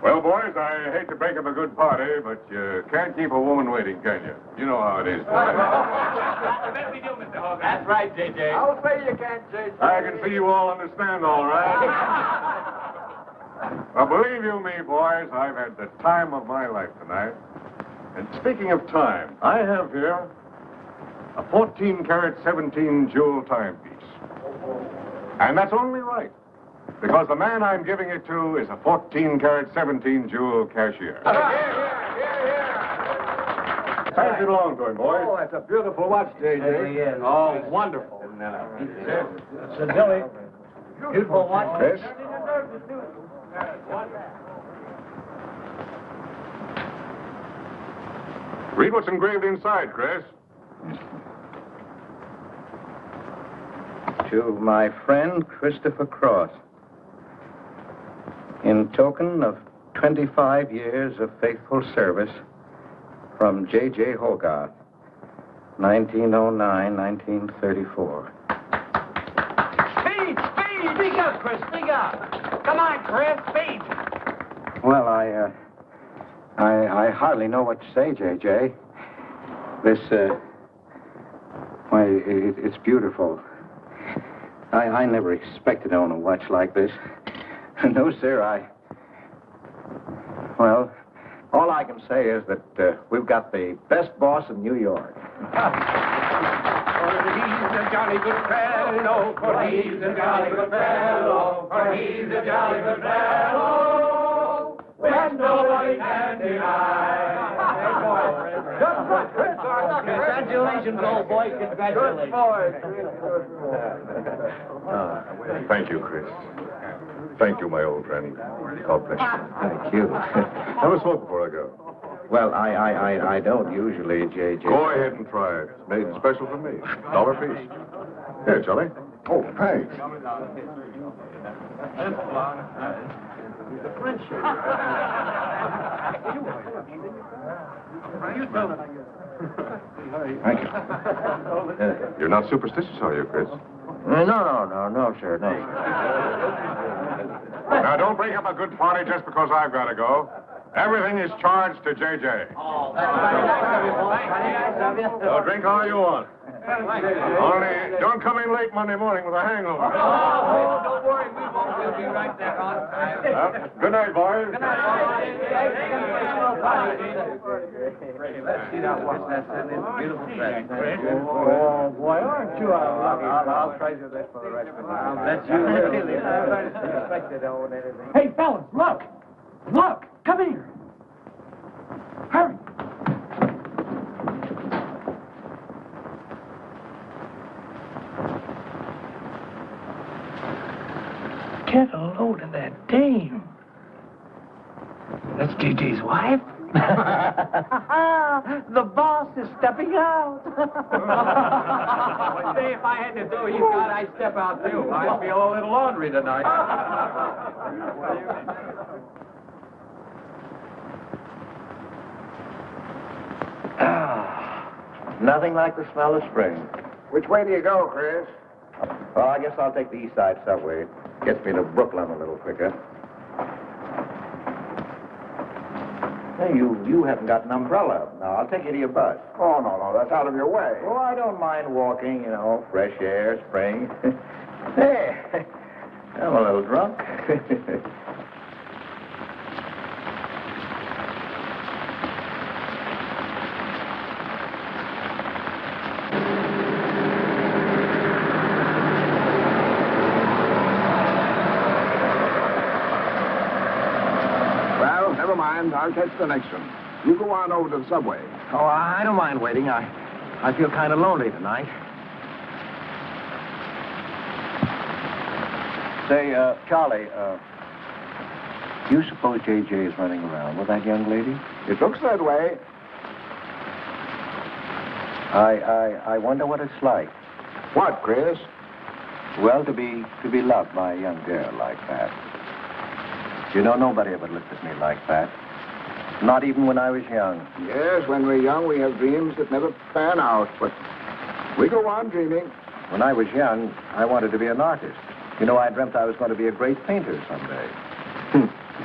Well, boys, I hate to break up a good party, but you can't keep a woman waiting, can you? You know how it is. Let me do, Mr. Hogan. That's right, J.J. I'll say you can't, J.J. I can see you all understand, all right. Well, believe you me, boys, I've had the time of my life tonight. And speaking of time, I have here a 14-karat, 17-jewel timepiece. And that's only right, because the man I'm giving it to is a 14-karat, 17-jewel cashier. Pass it along to him, boys. Oh, that's a beautiful watch, J.J. Oh, wonderful. It's a Billy. Beautiful watch. Chris? Read what's engraved inside, Chris. To my friend Christopher Cross, in token of 25 years of faithful service, from J.J. Hogarth, 1909-1934. Speed! Speak up, Chris, speak up! Come on, Chris, speed! Well, I hardly know what to say, J.J. This, why, it's beautiful. I never expected to own a watch like this. No, sir, well, all I can say is that we've got the best boss in New York. For he's a jolly good fellow, for he's a jolly good fellow, for he's a jolly good fellow, which nobody can deny. Congratulations, old boy, congratulations. Thank you, Chris. Thank you, my old friend. God bless you. Thank you. Have a smoke before I go. Well, I don't usually, J.J. Go ahead and try it. It's made special for me. $1 piece. Here, Charlie. Oh, thanks. Thank you. You're not superstitious, are you, Chris? No, sir, no. Now, don't break up a good party just because I've got to go. Everything is charged to J.J. Oh, that's very nice of you, boy. So drink all you want. Only don't come in late Monday morning with a hangover. Oh, don't worry, we won't. We'll be right there on time. Good night, boys. Good night, let's see that watch. That's a beautiful dress. Oh, boy, aren't you I'll treasure this for the rest of my life. That's you, really. Hey, fellas, look! Look! Come here! Hurry! Get a load of that dame. That's J.J.'s wife? The boss is stepping out. Say, if I had to do his God, I'd step out too. I feel a little laundry tonight. Nothing like the smell of spring. Which way do you go, Chris? Well, I guess I'll take the East Side subway. Gets me to Brooklyn a little quicker. Hey, you haven't got an umbrella. Now, I'll take you to your bus. Oh, no, that's out of your way. Oh, I don't mind walking, fresh air, spring. Hey, I'm a little drunk. Well, never mind. I'll catch the next one. You go on over to the subway. Oh, I don't mind waiting. I feel kind of lonely tonight. Say, Charlie, do you suppose J.J. is running around with that young lady? It looks that way. I wonder what it's like. What, Chris? Well, to be loved by a young girl like that. You know, nobody ever looked at me like that. Not even when I was young. Yes, when we're young, we have dreams that never pan out, but we go on dreaming. When I was young, I wanted to be an artist. You know, I dreamt I was going to be a great painter someday.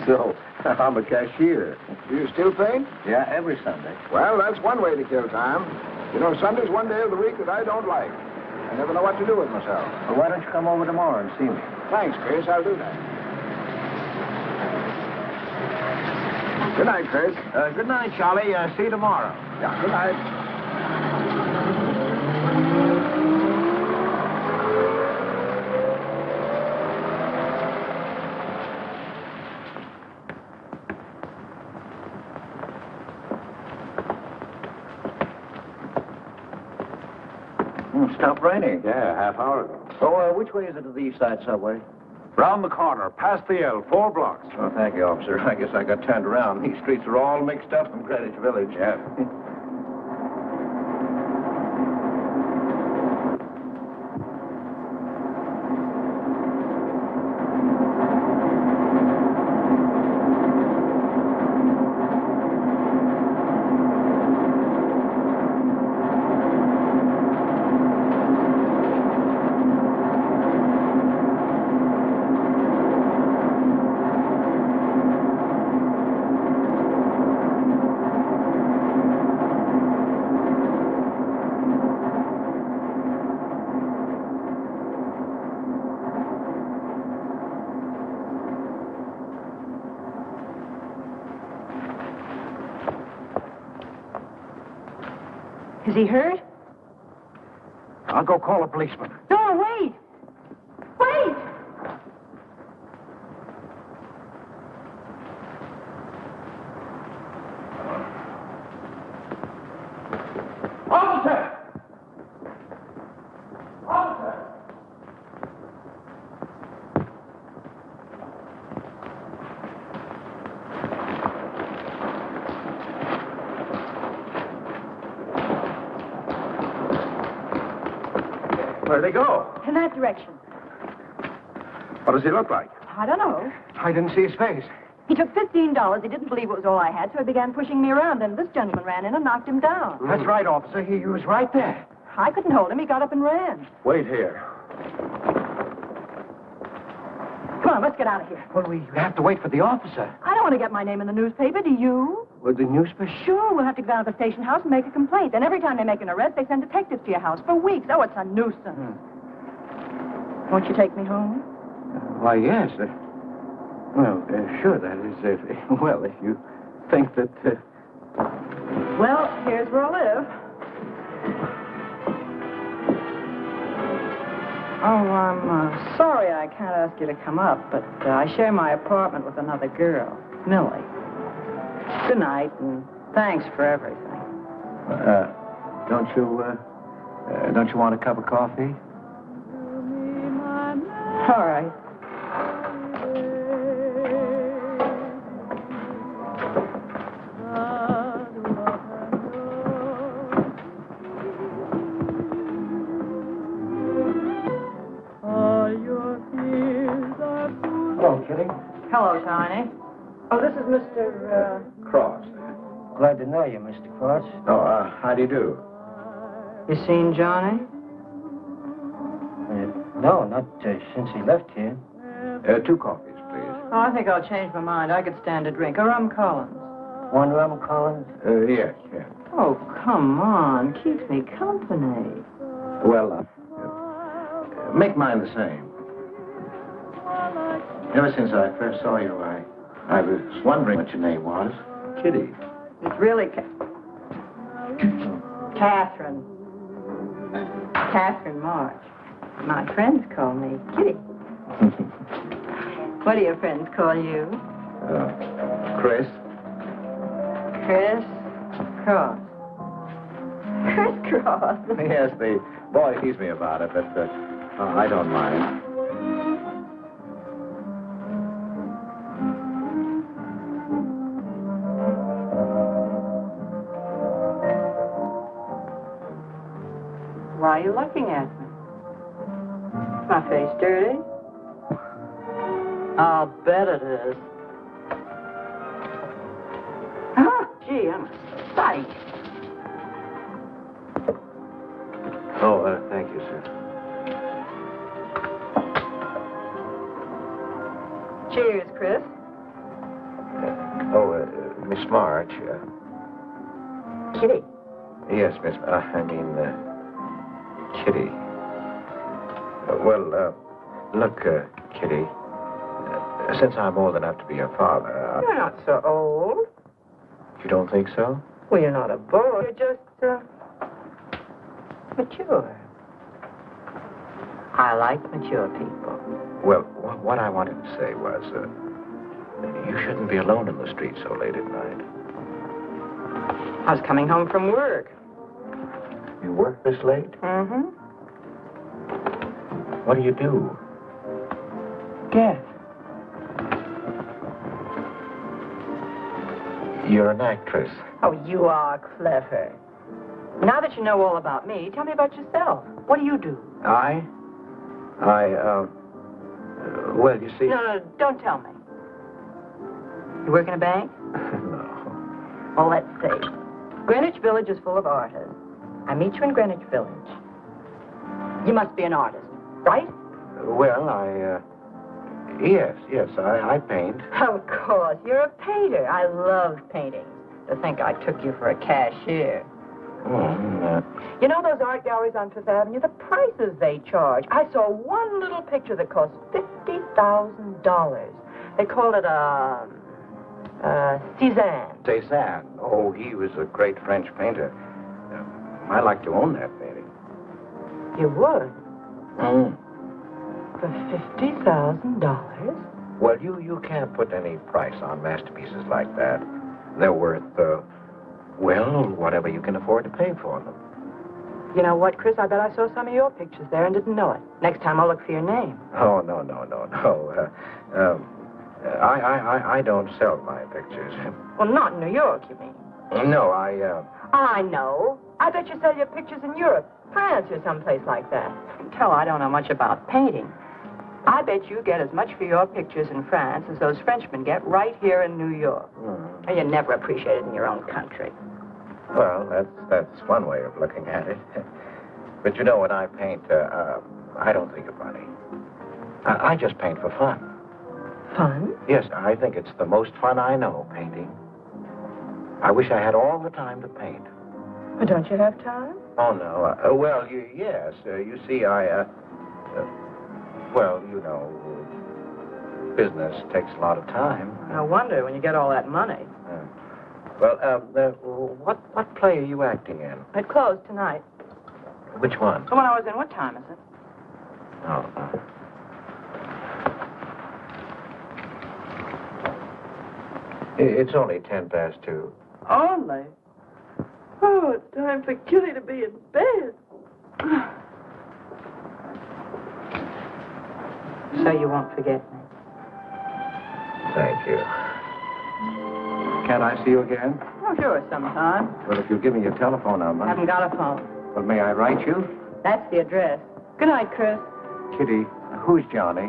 So, I'm a cashier. Do you still paint? Yeah, every Sunday. Well, that's one way to kill time. You know, Sunday's one day of the week that I don't like. I never know what to do with myself. Well, why don't you come over tomorrow and see me? Thanks, Chris. I'll do that. Good night, Chris. Good night, Charlie. See you tomorrow. Yeah, good night. Stopped raining. Yeah, half hour ago. So, which way is it to the East Side Subway? Round the corner, past the L, 4 blocks. Oh, thank you, officer. I guess I got turned around. These streets are all mixed up from Greenwich Village. Yeah. Is he hurt? I'll go call a policeman. No, wait! Wait! Officer! Officer! Where'd they go? In that direction. What does he look like? I don't know. I didn't see his face. He took $15. He didn't believe it was all I had, so he began pushing me around, and this gentleman ran in and knocked him down. That's right, officer. He was right there. I couldn't hold him. He got up and ran. Wait here. Come on, let's get out of here. Well, we have to wait for the officer. I don't want to get my name in the newspaper, do you? With the newspaper? Sure, we'll have to go down to the station house and make a complaint. And every time they make an arrest, they send detectives to your house for weeks. Oh, it's a nuisance. Won't you take me home? Why, yes. Sure, that is, if you think that... Well, here's where I live. Oh, I'm sorry I can't ask you to come up, but I share my apartment with another girl, Millie. Good night, and thanks for everything. Don't you want a cup of coffee? All right. Hello, Kitty. Hello, Tiny. Oh, this is Mr. Cross. Glad to know you, Mr. Cross. Oh, how do you do? You seen Johnny? No, not since he left here. 2 coffees, please. Oh, I think I'll change my mind. I could stand a drink. A rum Collins. One rum, Collins? Yes. Oh, come on. Keeps me company. Well, make mine the same. Ever since I first saw you, I was wondering what your name was. Kitty. It's really Catherine. Catherine March. My friends call me Kitty. What do your friends call you? Chris. Chris Cross. Chris Cross. Yes, the boy teased me about it, but I don't mind. Why are you looking at me? Is my face dirty? I'll bet it is. Oh, gee, I'm a sight. Oh, thank you, sir. Cheers, Chris. Miss March. Kitty. Yes, Miss. Kitty. Look, Kitty. Since I'm old enough to be your father, You're not so old. You don't think so? Well, you're not a boy. You're just, mature. I like mature people. Well, what I wanted to say was, you shouldn't be alone in the street so late at night. I was coming home from work. You work this late? Mm-hmm. What do you do? Guess. You're an actress. Oh, you are clever. Now that you know all about me, tell me about yourself. What do you do? Well, you see... No, don't tell me. You work in a bank? No. Well, let's see. Greenwich Village is full of artists. I meet you in Greenwich Village. You must be an artist, right? Well, Yes, I paint. Of course, you're a painter. I love painting. To think I took you for a cashier. You know those art galleries on Fifth Avenue? The prices they charge. I saw one little picture that cost $50,000. They called it Cézanne. Cézanne. Oh, he was a great French painter. I'd like to own that painting. You would? For $50,000? Well, you can't put any price on masterpieces like that. They're worth, whatever you can afford to pay for them. You know what, Chris? I bet I saw some of your pictures there and didn't know it. Next time I'll look for your name. Oh, no. I don't sell my pictures. Well, not in New York, you mean? No, I know. I bet you sell your pictures in Europe, France, or someplace like that. Tell, I don't know much about painting. I bet you get as much for your pictures in France as those Frenchmen get right here in New York. And you're never appreciated in your own country. Well, that's one way of looking at it. But you know, when I paint, I don't think of money. I just paint for fun. Fun? Yes, I think it's the most fun I know, painting. I wish I had all the time to paint. But don't you have time? Oh, no. Yes. You see, business takes a lot of time. No wonder when you get all that money. What play are you acting in? It closed tonight. Which one? The one I was in. What time is it? Oh. It's only 2:10. Only? Oh, it's time for Kitty to be in bed. So you won't forget me? Thank you. Can I see you again? Oh, sure, sometime. Well, if you'll give me your telephone number. Haven't got a phone. Well, may I write you? That's the address. Good night, Chris. Kitty, who's Johnny?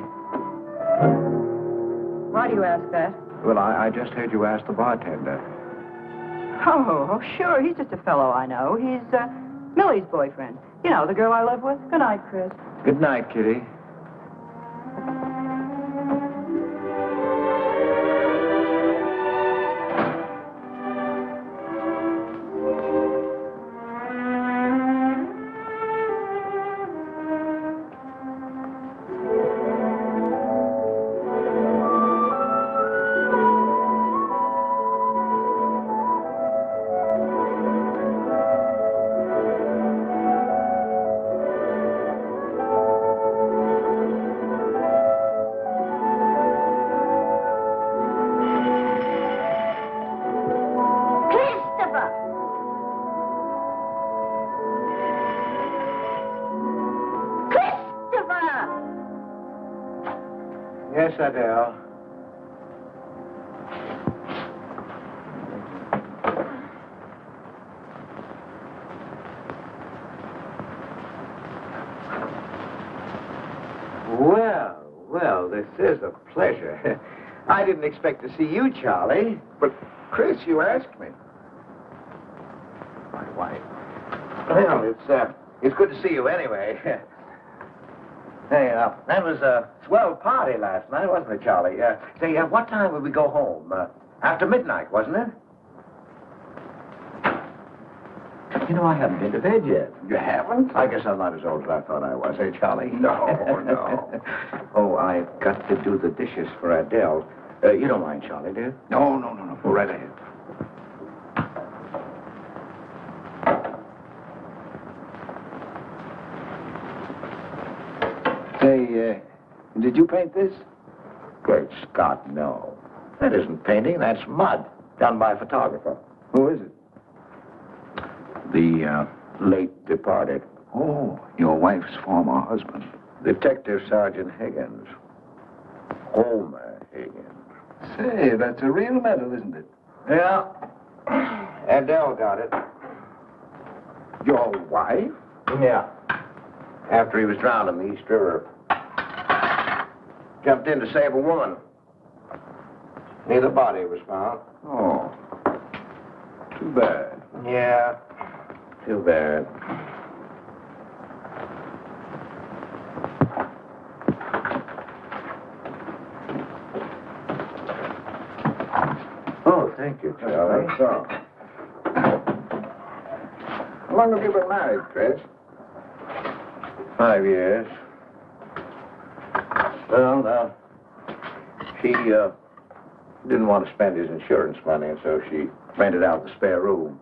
Why do you ask that? Well, I just heard you ask the bartender. Oh, sure. He's just a fellow I know. He's Millie's boyfriend. You know, the girl I live with. Good night, Chris. Good night, Kitty. Yes, Adele. Well, this is a pleasure. I didn't expect to see you, Charlie. But, Chris, you asked me. My wife. Well, it's good to see you anyway. Hey, that was swell party last night, wasn't it, Charlie? Say, what time would we go home? After midnight, wasn't it? You know, I haven't been to bed yet. You haven't? I guess I'm not as old as I thought I was, eh, Charlie? No, no. Oh, I've got to do the dishes for Adele. You don't mind, Charlie, do you? No. Go right ahead. Say, did you paint this? Great Scott, no. That isn't painting, that's mud, done by a photographer. Who is it? The late departed Oh, your wife's former husband. Detective Sergeant Higgins. Homer Higgins. Say, that's a real medal, isn't it? Yeah. Adele got it. Your wife? Yeah. After he was drowned in the East River. Jumped in to save a woman. Neither body was found. Oh, too bad. Yeah. Too bad. Oh, thank you, Charlie. So. How long have you been married, Chris? 5 years. Well, now, she didn't want to spend his insurance money, and so she rented out the spare room.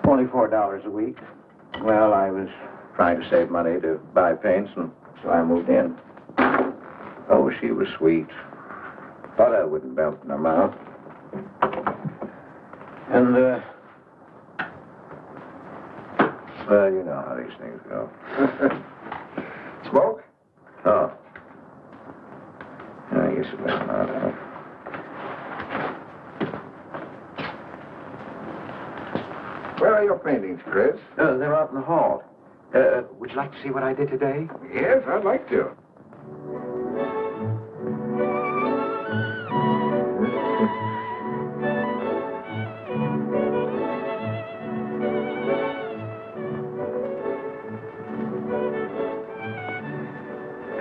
Only $4 a week. Well, I was trying to save money to buy paints, and so I moved in. Oh, she was sweet. Thought I wouldn't melt in her mouth. And, well, you know how these things go. Smoke? Oh. I guess it was not, huh? Where are your paintings, Chris? They're out in the hall. Would you like to see what I did today? Yes, I'd like to.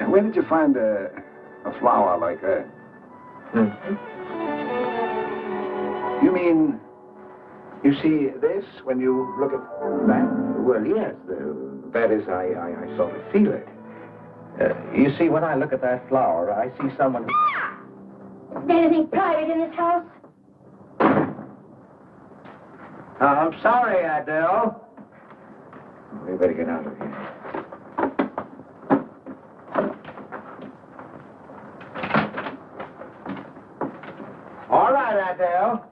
Where did you find a flower like that? You mean, you see this when you look at that? Well, yes. That is, I sort of feel it. You see, when I look at that flower, I see someone... Is there anything private in this house? I'm sorry, Adele. We better get out of here. All right, Adele.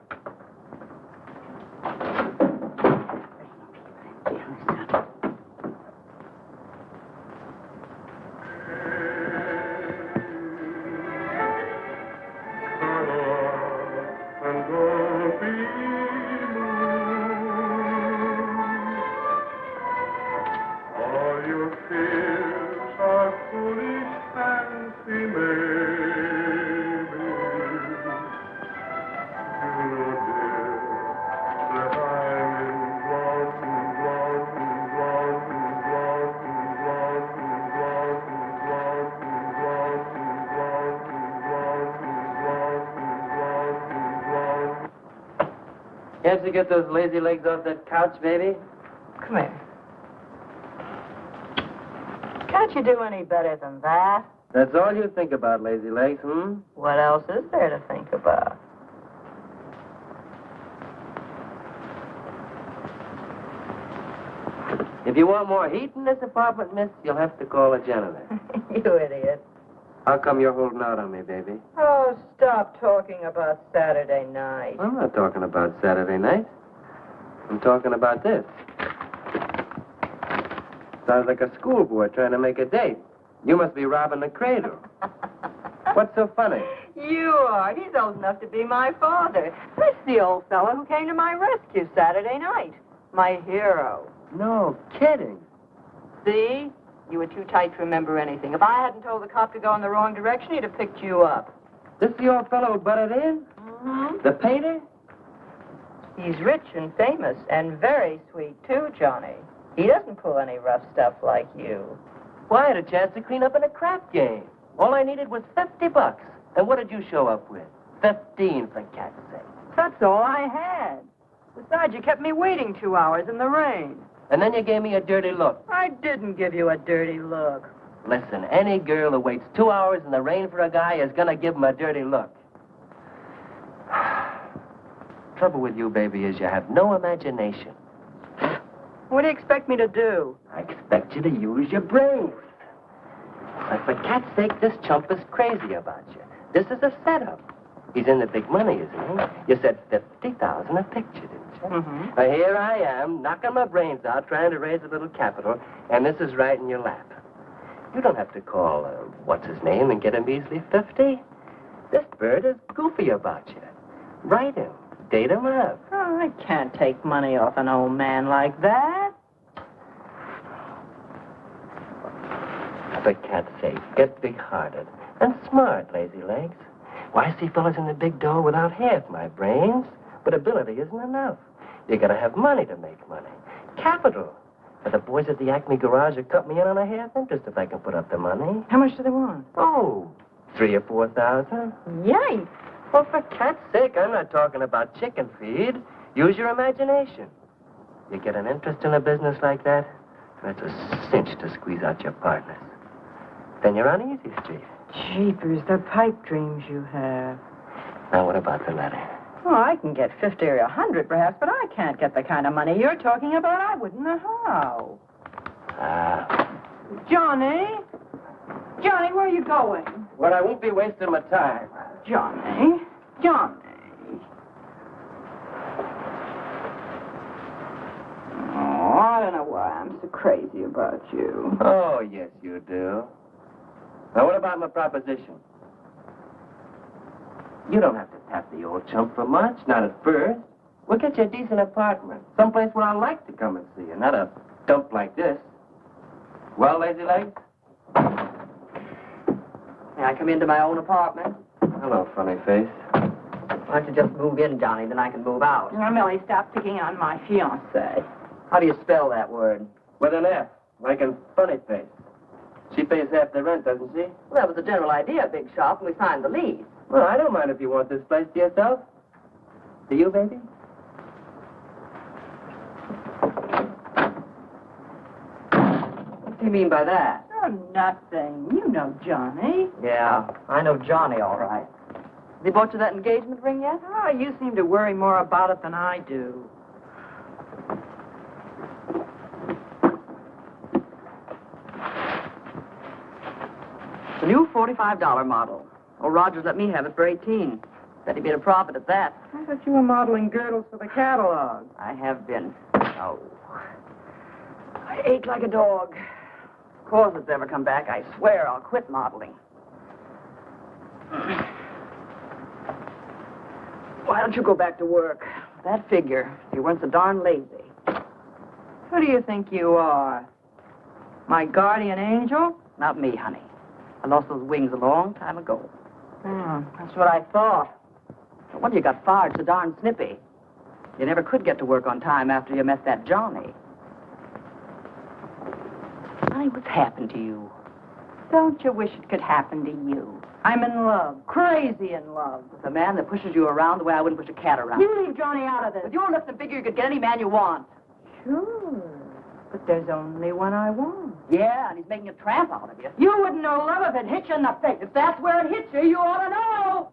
Can't you get those lazy legs off that couch, baby? Come here. Can't you do any better than that? That's all you think about, lazy legs, hmm? What else is there to think about? If you want more heat in this apartment, miss, you'll have to call a janitor. You idiot. How come you're holding out on me, baby? Oh, stop talking about Saturday night. I'm not talking about Saturday night. I'm talking about this. Sounds like a schoolboy trying to make a date. You must be robbing the cradle. What's so funny? You are. He's old enough to be my father. That's the old fellow who came to my rescue Saturday night. My hero. No kidding. See? You were too tight to remember anything. If I hadn't told the cop to go in the wrong direction, he'd have picked you up. This the old fellow who butted in? Mm-hmm. The painter? He's rich and famous and very sweet, too, Johnny. He doesn't pull any rough stuff like you. Well, I had a chance to clean up in a crap game. All I needed was $50. And what did you show up with? 15, for cat's sake. That's all I had. Besides, you kept me waiting 2 hours in the rain. And then you gave me a dirty look. I didn't give you a dirty look. Listen, any girl who waits 2 hours in the rain for a guy is gonna give him a dirty look. Trouble with you, baby, is you have no imagination. What do you expect me to do? I expect you to use your brains. But for cat's sake, this chump is crazy about you. This is a setup. He's in the big money, isn't he? You said 50,000 a picture, didn't you? Mm-hmm. Well, here I am, knocking my brains out, trying to raise a little capital, and this is right in your lap. You don't have to call, what's-his-name and get him easily 50. This bird is goofy about you. Write him. Date him up. Oh, I can't take money off an old man like that. For cat's sake, get big-hearted and smart, lazy legs. Why, I see fellas in the big door without half my brains, but ability isn't enough. You gotta have money to make money. Capital. But the boys at the Acme garage will cut me in on a half interest if I can put up the money. How much do they want? Oh, 3,000 or 4,000. Yikes. Well, for cat's sake, I'm not talking about chicken feed. Use your imagination. You get an interest in a business like that, that's a cinch to squeeze out your partners. Then you're on easy street. Jeepers, the pipe dreams you have. Now, what about the letter? Oh, I can get 50 or 100 perhaps, but I can't get the kind of money you're talking about. I wouldn't know how. Johnny? Johnny, where are you going? Well, I won't be wasting my time. Johnny? Johnny? Oh, I don't know why I'm so crazy about you. Oh, yes, you do. Now, what about my proposition? You don't have to tap the old chump for much, not at first. We'll get you a decent apartment, someplace where I like to come and see you, not a dump like this. Well, lazy legs? May I come into my own apartment? Hello, funny face. Why don't you just move in, Johnny, then I can move out. Now, Millie, stop picking on my fiancé. How do you spell that word? With an F, like in funny face. She pays half the rent, doesn't she? Well, that was the general idea, big shop, when we signed the lease. Well, I don't mind if you want this place to yourself. Do you, baby? What do you mean by that? Oh, nothing. You know Johnny. Yeah, I know Johnny all right. Has he bought you that engagement ring yet? Oh, you seem to worry more about it than I do. The new $45 model. Oh, Rogers let me have it for 18. Said he made a profit at that. I thought you were modeling girdles for the catalog. I have been. Oh. I ache like a dog. Of course it's ever come back, I swear I'll quit modeling. Why don't you go back to work? That figure, you weren't so darn lazy. Who do you think you are? My guardian angel? Not me, honey. I lost those wings a long time ago. That's what I thought. No wonder you got fired so darn snippy. You never could get to work on time after you met that Johnny. Honey, what's happened to you? Don't you wish it could happen to you? I'm in love, crazy in love, with a man that pushes you around the way I wouldn't push a cat around. You leave Johnny out of this. With your lips and figure, you could get any man you want. Sure, but there's only one I want. Yeah, and he's making a tramp out of you. You wouldn't know love if it hit you in the face. If that's where it hits you, you ought to know.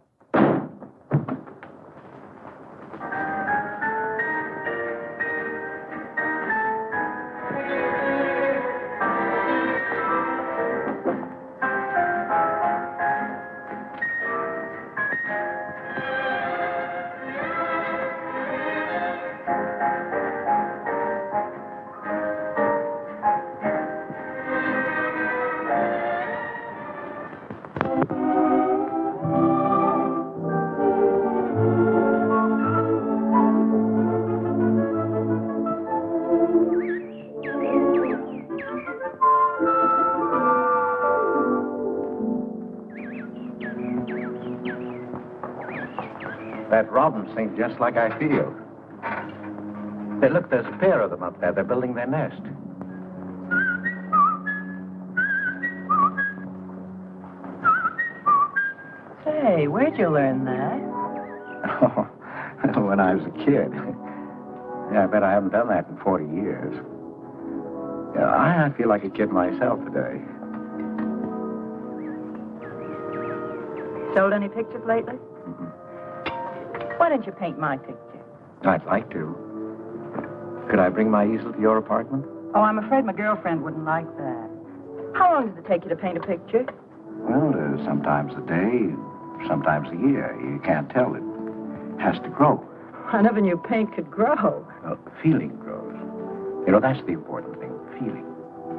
That robin sings just like I feel. Hey, look, there's a pair of them up there. They're building their nest. Say, where'd you learn that? Oh, when I was a kid. Yeah, I bet I haven't done that in 40 years. Yeah, I feel like a kid myself today. Sold any pictures lately? Why don't you paint my picture? I'd like to. Could I bring my easel to your apartment? Oh, I'm afraid my girlfriend wouldn't like that. How long does it take you to paint a picture? Well, sometimes a day, sometimes a year. You can't tell. It has to grow. I never knew paint could grow. Feeling grows. You know, that's the important thing, feeling.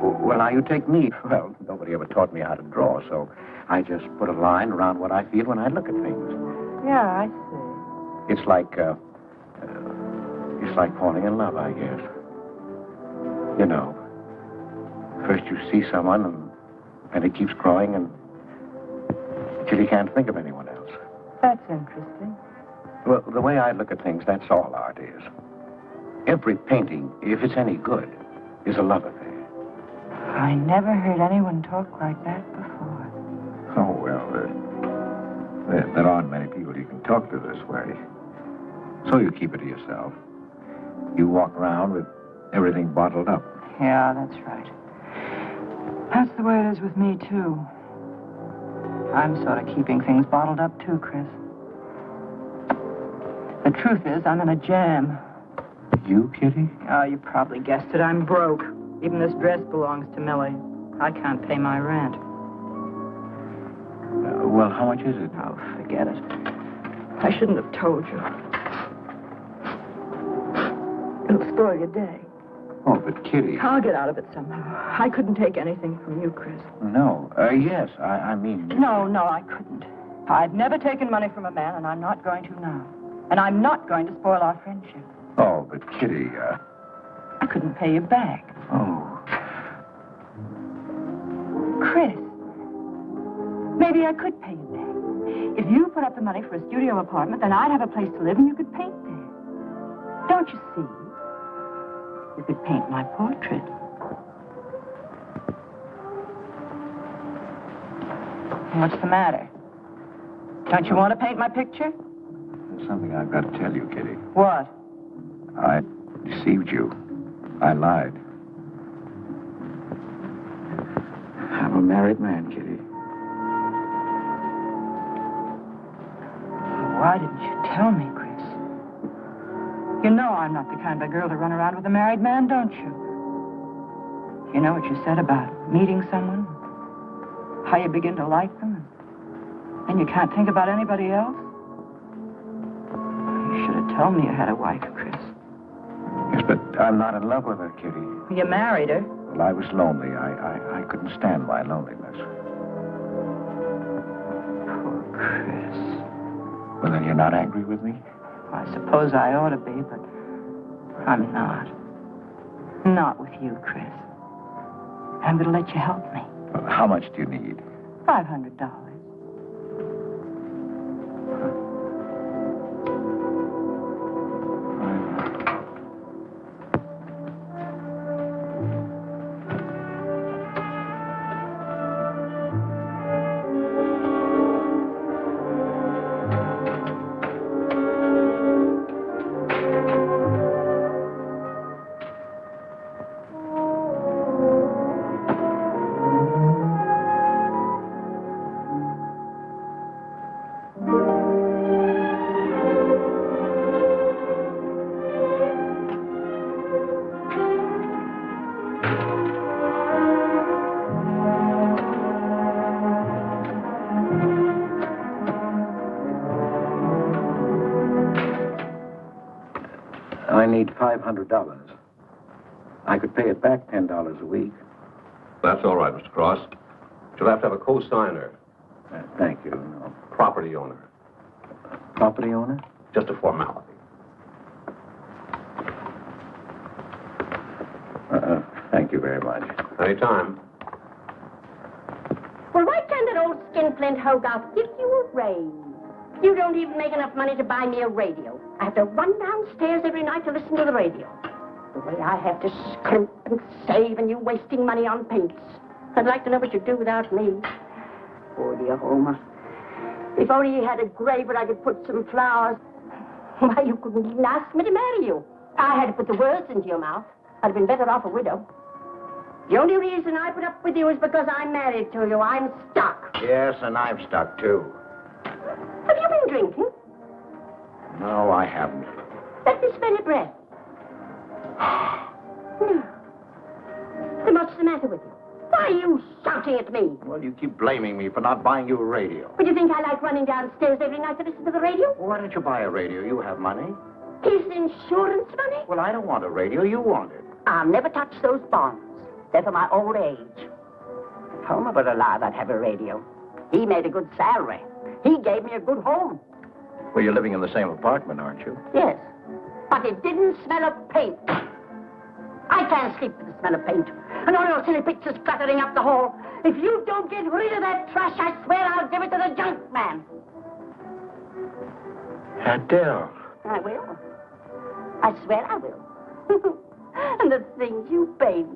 Well, now, you take me. Well, nobody ever taught me how to draw, so I just put a line around what I feel when I look at things. Yeah, I see. It's like falling in love, I guess. You know, first you see someone, and it keeps growing until you can't think of anyone else. That's interesting. Well, the way I look at things, that's all art is. Every painting, if it's any good, is a love affair. I never heard anyone talk like that before. Oh, well, there aren't many people you can talk to this way. So you keep it to yourself. You walk around with everything bottled up. Yeah, that's right. That's the way it is with me, too. I'm sort of keeping things bottled up, too, Chris. The truth is, I'm in a jam. You, Kitty? Oh, you probably guessed it. I'm broke. Even this dress belongs to Millie. I can't pay my rent. Well, how much is it? Oh, forget it. I shouldn't have told you. It'll spoil your day. Oh, but Kitty... I'll get out of it somehow. I couldn't take anything from you, Chris. No. Yes, I mean... No, I couldn't. I've never taken money from a man, and I'm not going to now. And I'm not going to spoil our friendship. Oh, but Kitty, I couldn't pay you back. Oh. Chris, maybe I could pay you back. If you put up the money for a studio apartment, then I'd have a place to live and you could paint there. Don't you see? You could paint my portrait. What's the matter? Don't you want to paint my picture? There's something I've got to tell you, Kitty. What? I deceived you. I lied. I'm a married man, Kitty. Why didn't you tell me, Chris? You know I'm not the kind of girl to run around with a married man, don't you? You know what you said about meeting someone? How you begin to like them, and you can't think about anybody else? You should have told me you had a wife, Chris. Yes, but I'm not in love with her, Kitty. You married her. Well, I was lonely. I couldn't stand my loneliness. Poor Chris. Well, then you're not angry with me? I suppose I ought to be, but I'm not. Not with you, Chris. I'm going to let you help me. Well, how much do you need? $500. I need $500. I could pay it back $10 a week. That's all right, Mr. Cross. You'll have to have a co-signer. Thank you. No. Property owner. Property owner? Just a formality. Thank you very much. Anytime. Well, why can't that old skinflint Hogarth give you a raise? You don't even make enough money to buy me a radio. I have to run downstairs every night to listen to the radio. The way I have to scrimp and save and you wasting money on paints. I'd like to know what you'd do without me. Oh, dear Homer. If only you had a grave where I could put some flowers. Why, you couldn't even ask me to marry you. I had to put the words into your mouth. I'd have been better off a widow. The only reason I put up with you is because I'm married to you. I'm stuck. Yes, and I'm stuck, too. Have you been drinking? No, I haven't. Let me smell your breath. No. Then what's the matter with you? Why are you shouting at me? Well, you keep blaming me for not buying you a radio. But you think I like running downstairs every night to listen to the radio? Well, why don't you buy a radio? You have money. Is insurance money? Well, I don't want a radio. You want it. I'll never touch those bonds. They're for my old age. If Homer were alive, I'd have a radio. He made a good salary. He gave me a good home. Well, you're living in the same apartment, aren't you? Yes, but it didn't smell of paint. I can't sleep with the smell of paint. And all your silly pictures cluttering up the hall. If you don't get rid of that trash, I swear I'll give it to the junk man. Adele. I will. I swear I will. And the things you paint.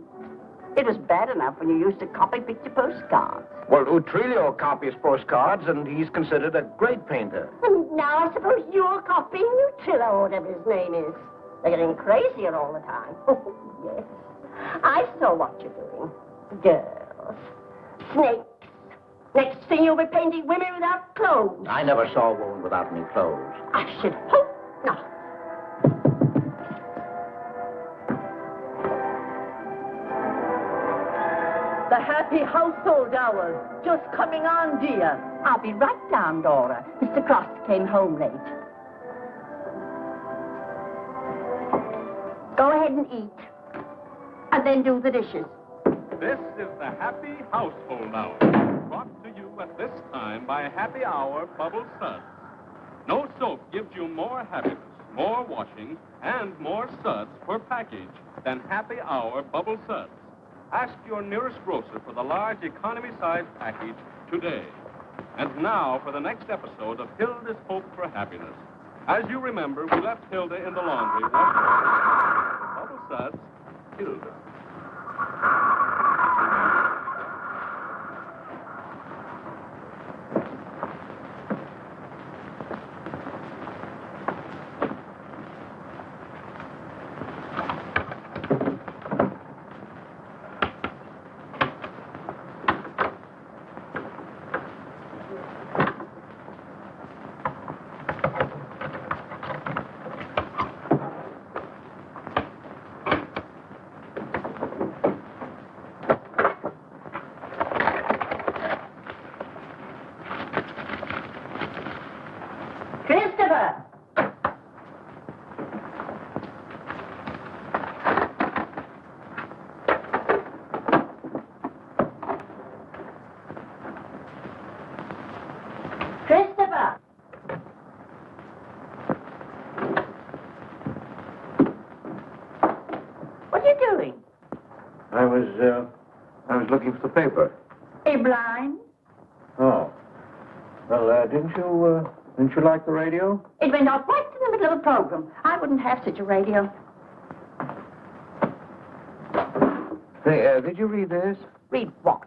It was bad enough when you used to copy picture postcards. Well, Utrillo copies postcards, and he's considered a great painter. And now I suppose you're copying Utrillo, or whatever his name is. They're getting crazier all the time. Oh, yes. I saw what you're doing. Girls. Snakes. Next thing you'll be painting women without clothes. I never saw a woman without any clothes. I should hope not. The happy household hours. Just coming on, dear. I'll be right down, Dora. Mr. Cross came home late. Go ahead and eat. And then do the dishes. This is the Happy Household Hour, brought to you at this time by Happy Hour Bubble Suds. No soap gives you more happiness, more washing, and more suds per package than Happy Hour Bubble Suds. Ask your nearest grocer for the large economy-size package today. And now for the next episode of Hilda's Hope for Happiness. As you remember, we left Hilda in the laundry. Bubble Suds, Hilda. Christopher! Christopher! What are you doing? I was looking for the paper. Are you blind? Oh. Well, didn't you like the radio? It went off right in the middle of a program. I wouldn't have such a radio. Hey, did you read this? Read what?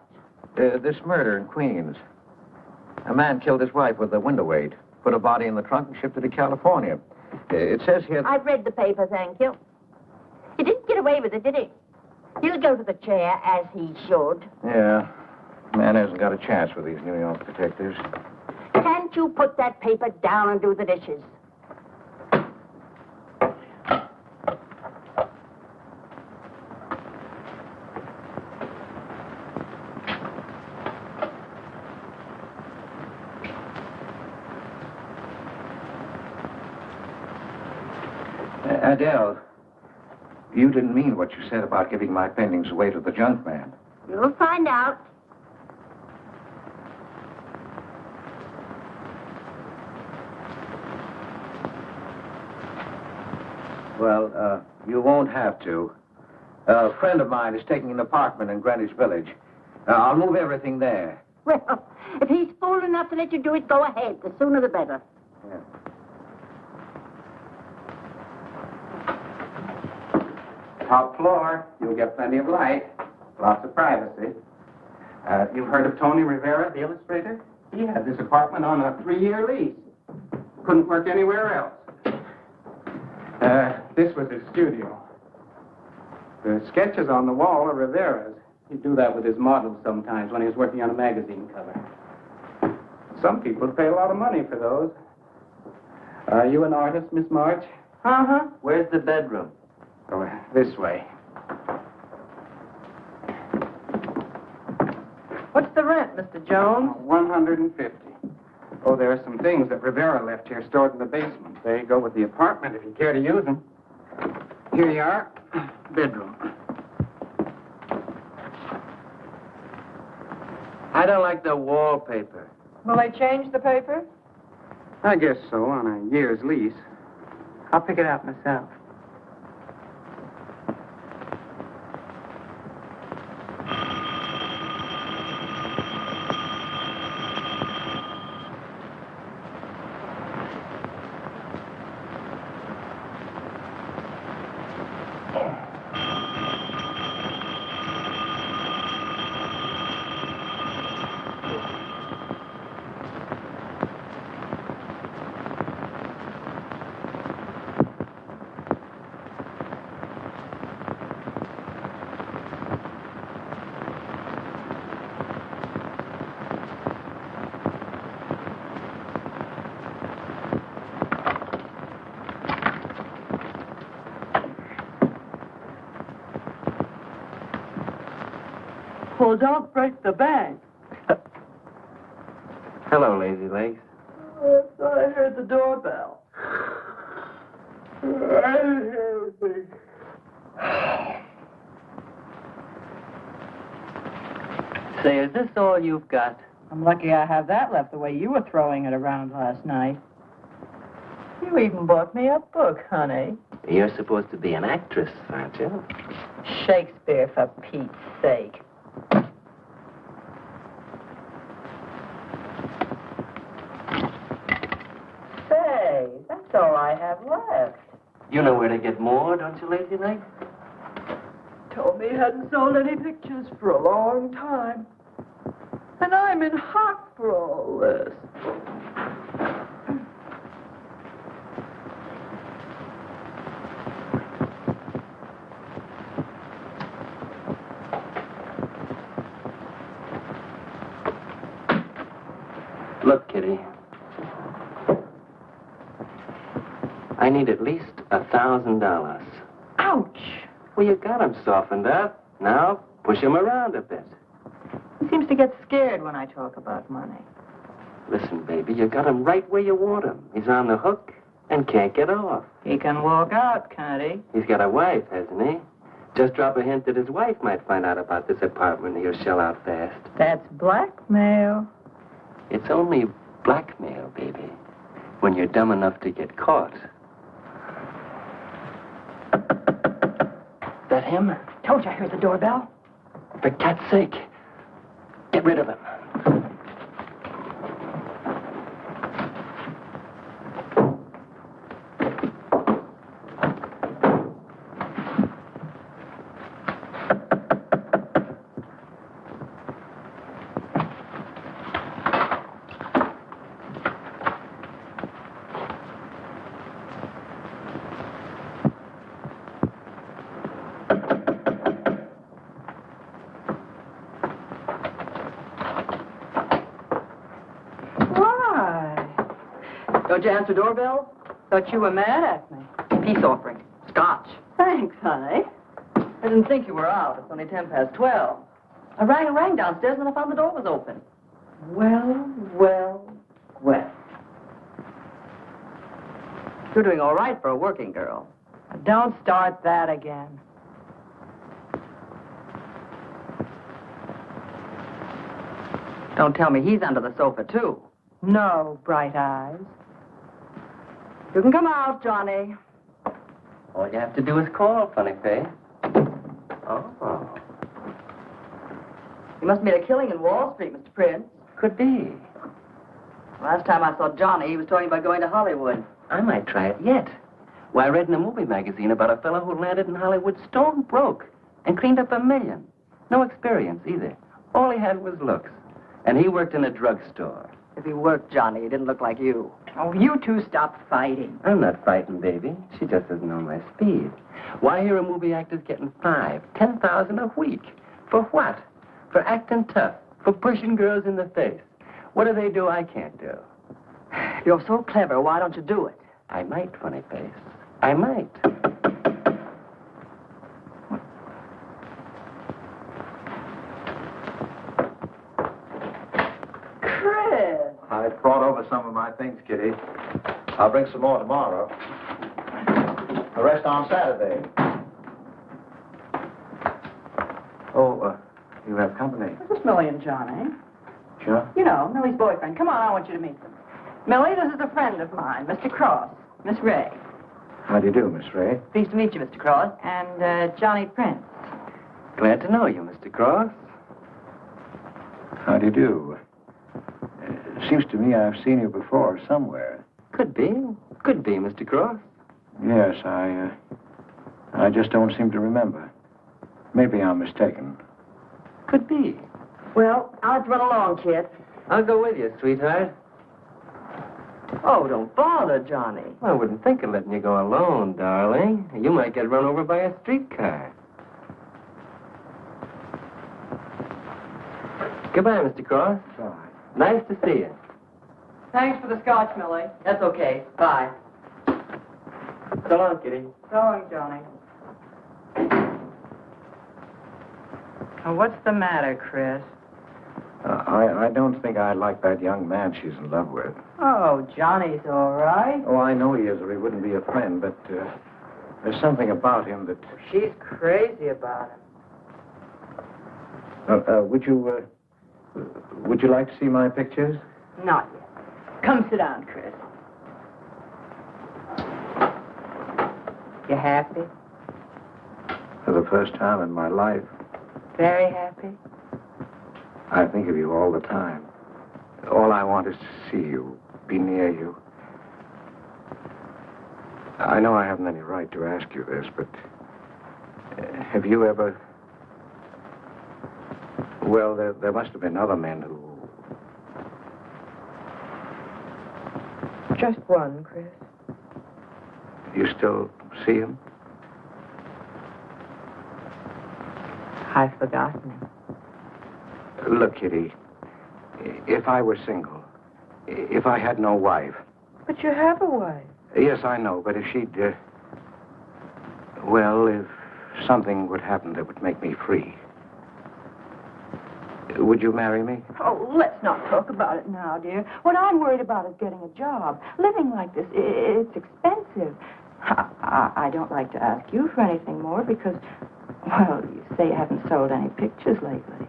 This murder in Queens. A man killed his wife with a window weight, put a body in the trunk and shipped it to California. It says here... I've read the paper, thank you. He didn't get away with it, did he? He'll go to the chair, as he should. Yeah. Man hasn't got a chance with these New York detectives. Can't you put that paper down and do the dishes? Adele, you didn't mean what you said about giving my paintings away to the junk man. You'll find out. Well, you won't have to. A friend of mine is taking an apartment in Greenwich Village. I'll move everything there. Well, if he's fool enough to let you do it, go ahead. The sooner the better. Yeah. Top floor. You'll get plenty of light. Lots of privacy. You've heard of Tony Rivera, the illustrator? He had this apartment on a 3-year lease. Couldn't work anywhere else. This was his studio. The sketches on the wall are Rivera's. He'd do that with his models sometimes when he was working on a magazine cover. Some people pay a lot of money for those. Are you an artist, Miss March? Uh-huh. Where's the bedroom? Oh, this way. What's the rent, Mr. Jones? $150. Oh, there are some things that Rivera left here stored in the basement. They go with the apartment if you care to use them. Here you are. Bedroom. I don't like the wallpaper. Will they change the paper? I guess so, on a year's lease. I'll pick it out myself. Well, don't break the bank. Hello, Lazy Legs. I thought I heard the doorbell. I didn't hear anything. Say, is this all you've got? I'm lucky I have that left the way you were throwing it around last night. You even bought me a book, honey. You're supposed to be an actress, aren't you? Shakespeare, for Pete's sake. Say, that's all I have left. You know where to get more, don't you, Lazy Legs? Told me he hadn't sold any pictures for a long time. And I'm in hock for all this. Look, Kitty. I need at least $1,000. Ouch! Well, you got him softened up. Now, push him around a bit. He seems to get scared when I talk about money. Listen, baby, you got him right where you want him. He's on the hook and can't get off. He can walk out, can't he? He's got a wife, hasn't he? Just drop a hint that his wife might find out about this apartment and he'll shell out fast. That's blackmail. It's only blackmail, baby, when you're dumb enough to get caught. That him? Told you I heard the doorbell. For cat's sake, get rid of him. Don't you answer doorbell? Thought you were mad at me. Peace offering. Scotch. Thanks, honey. I didn't think you were out. It's only 12:10. I rang downstairs and I found the door was open. Well. You're doing all right for a working girl. Don't start that again. Don't tell me he's under the sofa, too. No, Bright Eyes. You can come out, Johnny. All you have to do is call, funny face. Oh. You must have made a killing in Wall Street, Mr. Prince. Could be. Last time I saw Johnny, he was talking about going to Hollywood. I might try it yet. Well, I read in a movie magazine about a fellow who landed in Hollywood stone broke and cleaned up $1 million. No experience either. All he had was looks. And he worked in a drugstore. If he worked, Johnny, he didn't look like you. Oh, you two stop fighting. I'm not frightened, baby. She just doesn't know my speed. Why hear a movie actor's getting 10,000 a week? For what? For acting tough. For pushing girls in the face. What do they do I can't do? You're so clever. Why don't you do it? I might, funny face. I might. Chris! I brought over some of my things, Kitty. I'll bring some more tomorrow. The rest on Saturday. Oh, you have company. This is Millie and Johnny. Sure. You know, Millie's boyfriend. Come on, I want you to meet them. Millie, this is a friend of mine, Mr. Cross. Miss Ray. How do you do, Miss Ray? Pleased to meet you, Mr. Cross. And Johnny Prince. Glad to know you, Mr. Cross. How do you do? Seems to me I've seen you before somewhere. Could be. Could be, Mr. Cross. Yes, I just don't seem to remember. Maybe I'm mistaken. Could be. Well, I'll have to run along, kid. I'll go with you, sweetheart. Oh, don't bother, Johnny. I wouldn't think of letting you go alone, darling. You might get run over by a streetcar. Goodbye, Mr. Cross. Bye. Nice to see you. Thanks for the scotch, Millie. That's okay. Bye. So long, Kitty. So long, Johnny. Oh, what's the matter, Chris? I don't think I like that young man she's in love with. Oh, Johnny's all right. Oh, I know he is, or he wouldn't be a friend, but there's something about him that... She's crazy about him. Would you like to see my pictures? Not yet. Come sit down, Chris. You happy? For the first time in my life, Very happy? I think of you all the time. All I want is to see you, be near you. I know I haven't any right to ask you this, but have you ever... Well, there must have been other men who... Just one, Chris. You still see him? I've forgotten him. Look, Kitty, if I were single, if I had no wife... But you have a wife. Yes, I know, but if she'd... well, if something would happen that would make me free... Would you marry me? Oh, let's not talk about it now, dear. What I'm worried about is getting a job. Living like this, it's expensive. I don't like to ask you for anything more because, well, you say you haven't sold any pictures lately.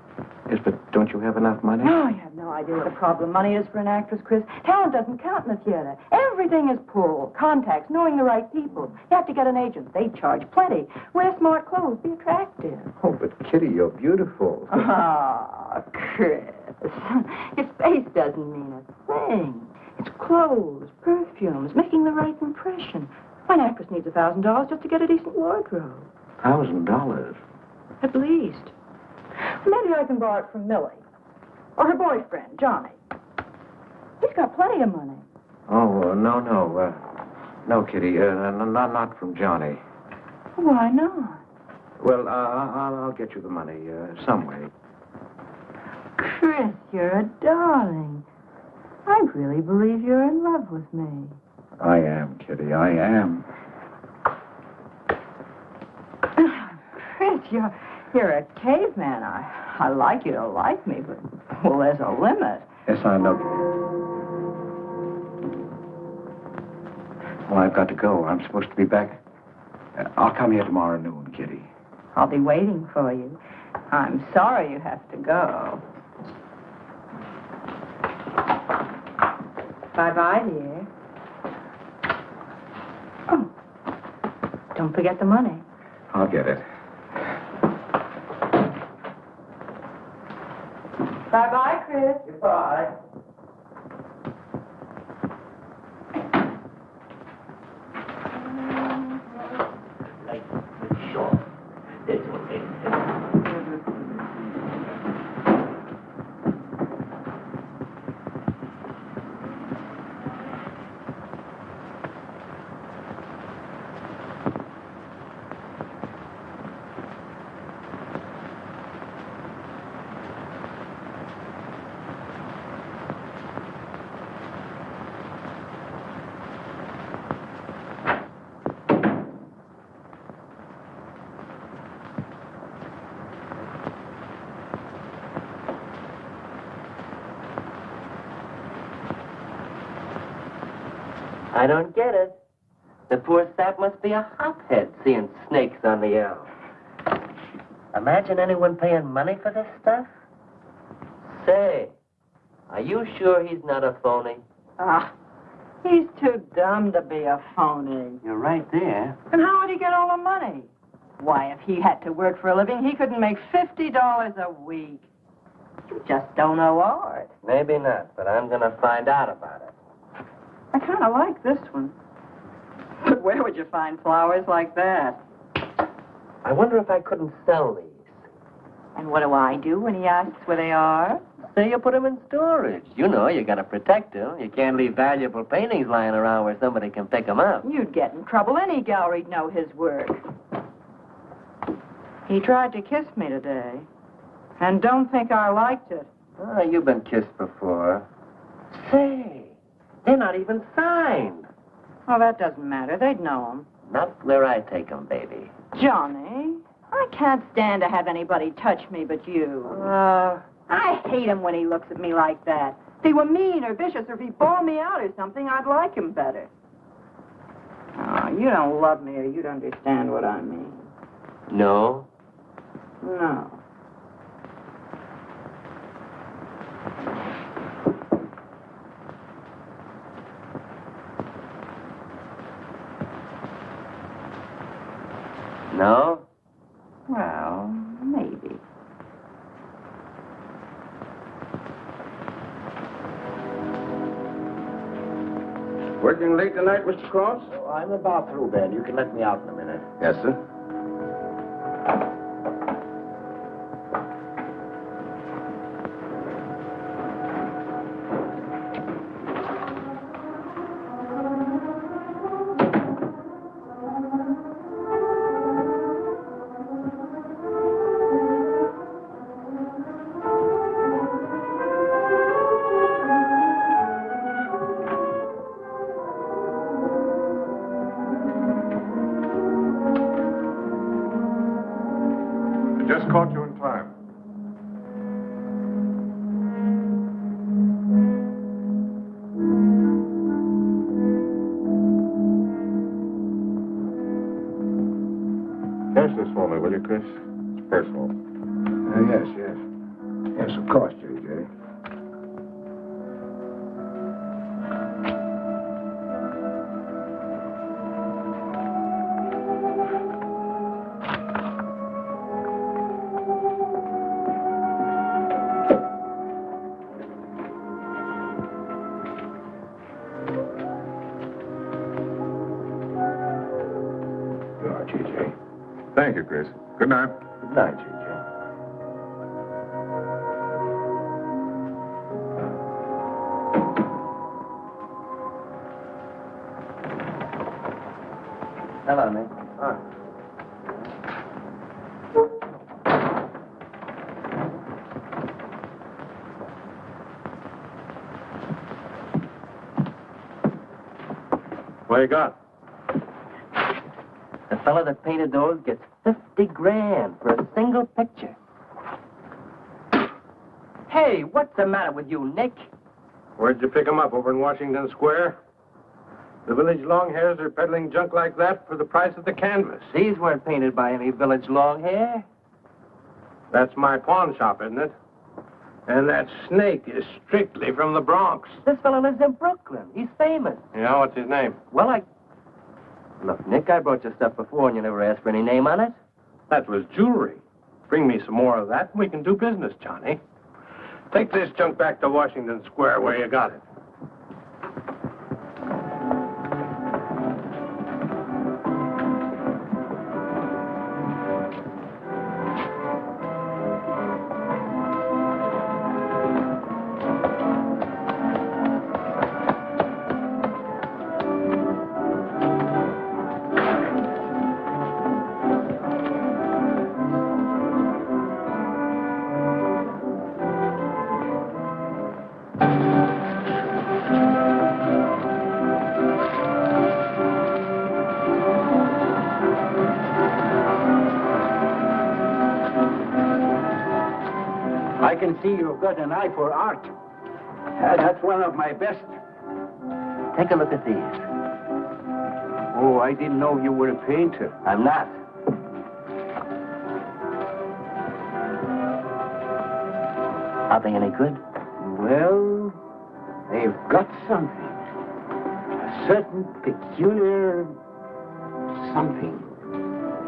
Yes, but don't you have enough money? Oh, you have no idea what a problem money is for an actress, Chris. Talent doesn't count in the theater. Everything is pull, contacts, knowing the right people. You have to get an agent. They charge plenty. Wear smart clothes. Be attractive. Oh, but Kitty, you're beautiful. Ah, Chris. Your face doesn't mean a thing. It's clothes, perfumes, making the right impression. An actress needs $1,000 just to get a decent wardrobe. $1,000? At least. Maybe I can borrow it from Millie. Or her boyfriend, Johnny. He's got plenty of money. Oh, no. No, Kitty, not from Johnny. Why not? Well, I'll get you the money some way. Chris, you're a darling. I really believe you're in love with me. I am, Kitty, I am. Chris, you're a caveman. I like you to like me, but, well, there's a limit. Yes, I know. Well, I've got to go. I'm supposed to be back. I'll come here tomorrow noon, Kitty. I'll be waiting for you. I'm sorry you have to go. Bye-bye, dear. Oh, don't forget the money. I'll get it. Bye-bye, Chris. Goodbye. I don't get it. The poor sap must be a hophead seeing snakes on the elm. Imagine anyone paying money for this stuff? Say, are you sure he's not a phony? Ah, he's too dumb to be a phony. You're right there. And how would he get all the money? Why, if he had to work for a living, he couldn't make $50 a week. You just don't know art. Maybe not, but I'm going to find out about it. I kind of like this one. But where would you find flowers like that? I wonder if I couldn't sell these. And what do I do when he asks where they are? Say you put them in storage. You know, you got to protect them. You can't leave valuable paintings lying around where somebody can pick them up. You'd get in trouble. Any gallery'd know his work. He tried to kiss me today. And don't think I liked it. Oh, you've been kissed before. Say, they're not even signed. Oh, that doesn't matter. They'd know him. Not where I take them, baby. Johnny, I can't stand to have anybody touch me but you. I hate him when he looks at me like that. If he were mean or vicious or if he bawled me out or something, I'd like him better. Oh, you don't love me or you'd understand what I mean. No? No. No? Well, maybe. Working late tonight, Mr. Cross? Oh, I'm about through, Ben. You can let me out in a minute. Yes, sir. Just caught you in time. Cash this for me, will you, Chris? It's personal. Yes. Yes, of course, J.J. Thank you, Chris. Good night. Good night, J.J. Hello, Nick. What you got? The fella that painted those gets $50,000 for a single picture. Hey, what's the matter with you, Nick? Where'd you pick 'em up? Over in Washington Square? The village longhairs are peddling junk like that for the price of the canvas. These weren't painted by any village long hair. That's my pawn shop, isn't it? And that snake is strictly from the Bronx. This fella lives in Brooklyn. He's famous. You know, what's his name? Well, Look, Nick, I brought you stuff before and you never asked for any name on it. That was jewelry. Bring me some more of that and we can do business, Johnny. Take this junk back to Washington Square where you got it. I can see you've got an eye for art. That's one of my best. Take a look at these. Oh, I didn't know you were a painter. I'm not. Are they any good? Well, they've got something. A certain peculiar something.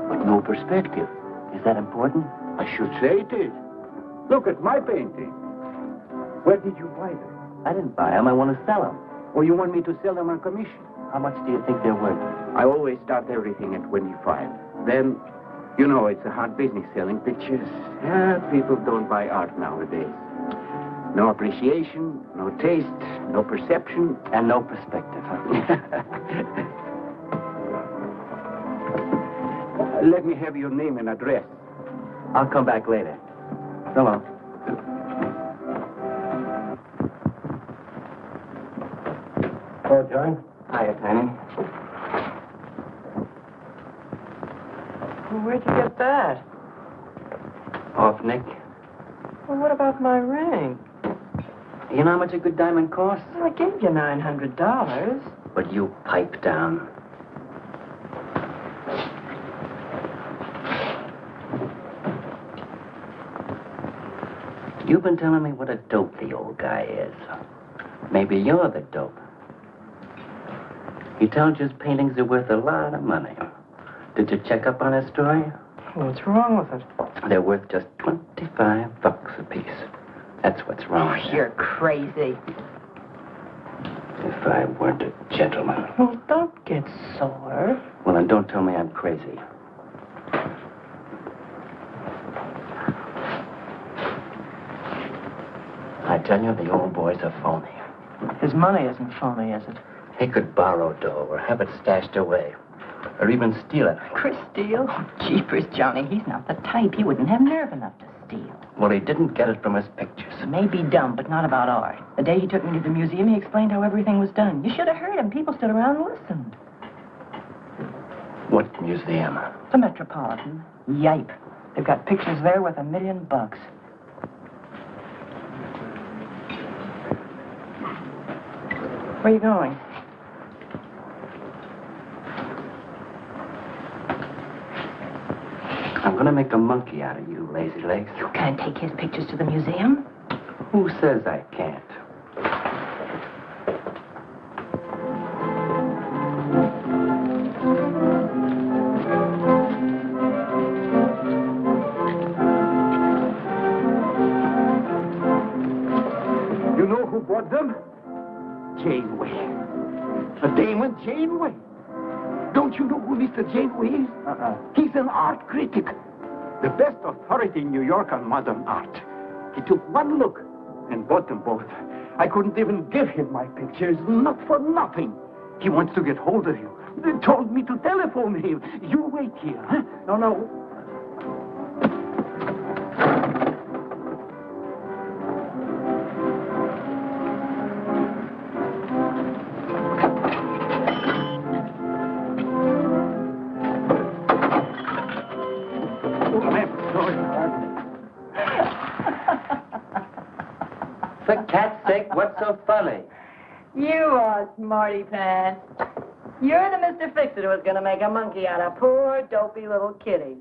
But no perspective. Is that important? I should say it is. Look at my painting. Where did you buy them? I didn't buy them. I want to sell them. Or you want me to sell them on commission? How much do you think they're worth? I always start everything at 25. Then, you know, it's a hard business selling pictures. Yeah, people don't buy art nowadays. No appreciation, no taste, no perception. And no perspective, huh? Let me have your name and address. I'll come back later. So long. Oh, John. Hiya, Tiny. Well, where'd you get that? Off Nick. Well, what about my ring? You know how much a good diamond costs? Well, I gave you $900. But you pipe down. You've been telling me what a dope the old guy is. Maybe you're the dope. He tells you his paintings are worth a lot of money. Did you check up on his story? What's wrong with it? They're worth just $25 a piece. That's what's wrong. Oh, you're crazy. If I weren't a gentleman. Well, don't get sore. Well, then don't tell me I'm crazy. I tell you, the old boy's a phony. His money isn't phony, is it? He could borrow dough or have it stashed away. Or even steal it. Chris steal? Oh, jeepers, Johnny, he's not the type. He wouldn't have nerve enough to steal. Well, he didn't get it from his pictures. He may be dumb, but not about art. The day he took me to the museum, he explained how everything was done. You should have heard him. People stood around and listened. What museum? The Metropolitan. Yipe. They've got pictures there worth $1 million. Where are you going? I'm gonna make a monkey out of you, lazy legs. You can't take his pictures to the museum. Who says I can't? You know who bought them? Janeway. A Damon Janeway. Don't you know who Mr. Janeway is? He's an art critic. The best authority in New York on modern art. He took one look and bought them both. I couldn't even give him my pictures, not for nothing. He wants to get hold of you. They told me to telephone him. You wait here, huh? No. For cat's sake, what's so funny? You are smarty pants. You're the Mr. Fix-It who was going to make a monkey out of poor, dopey little kitty.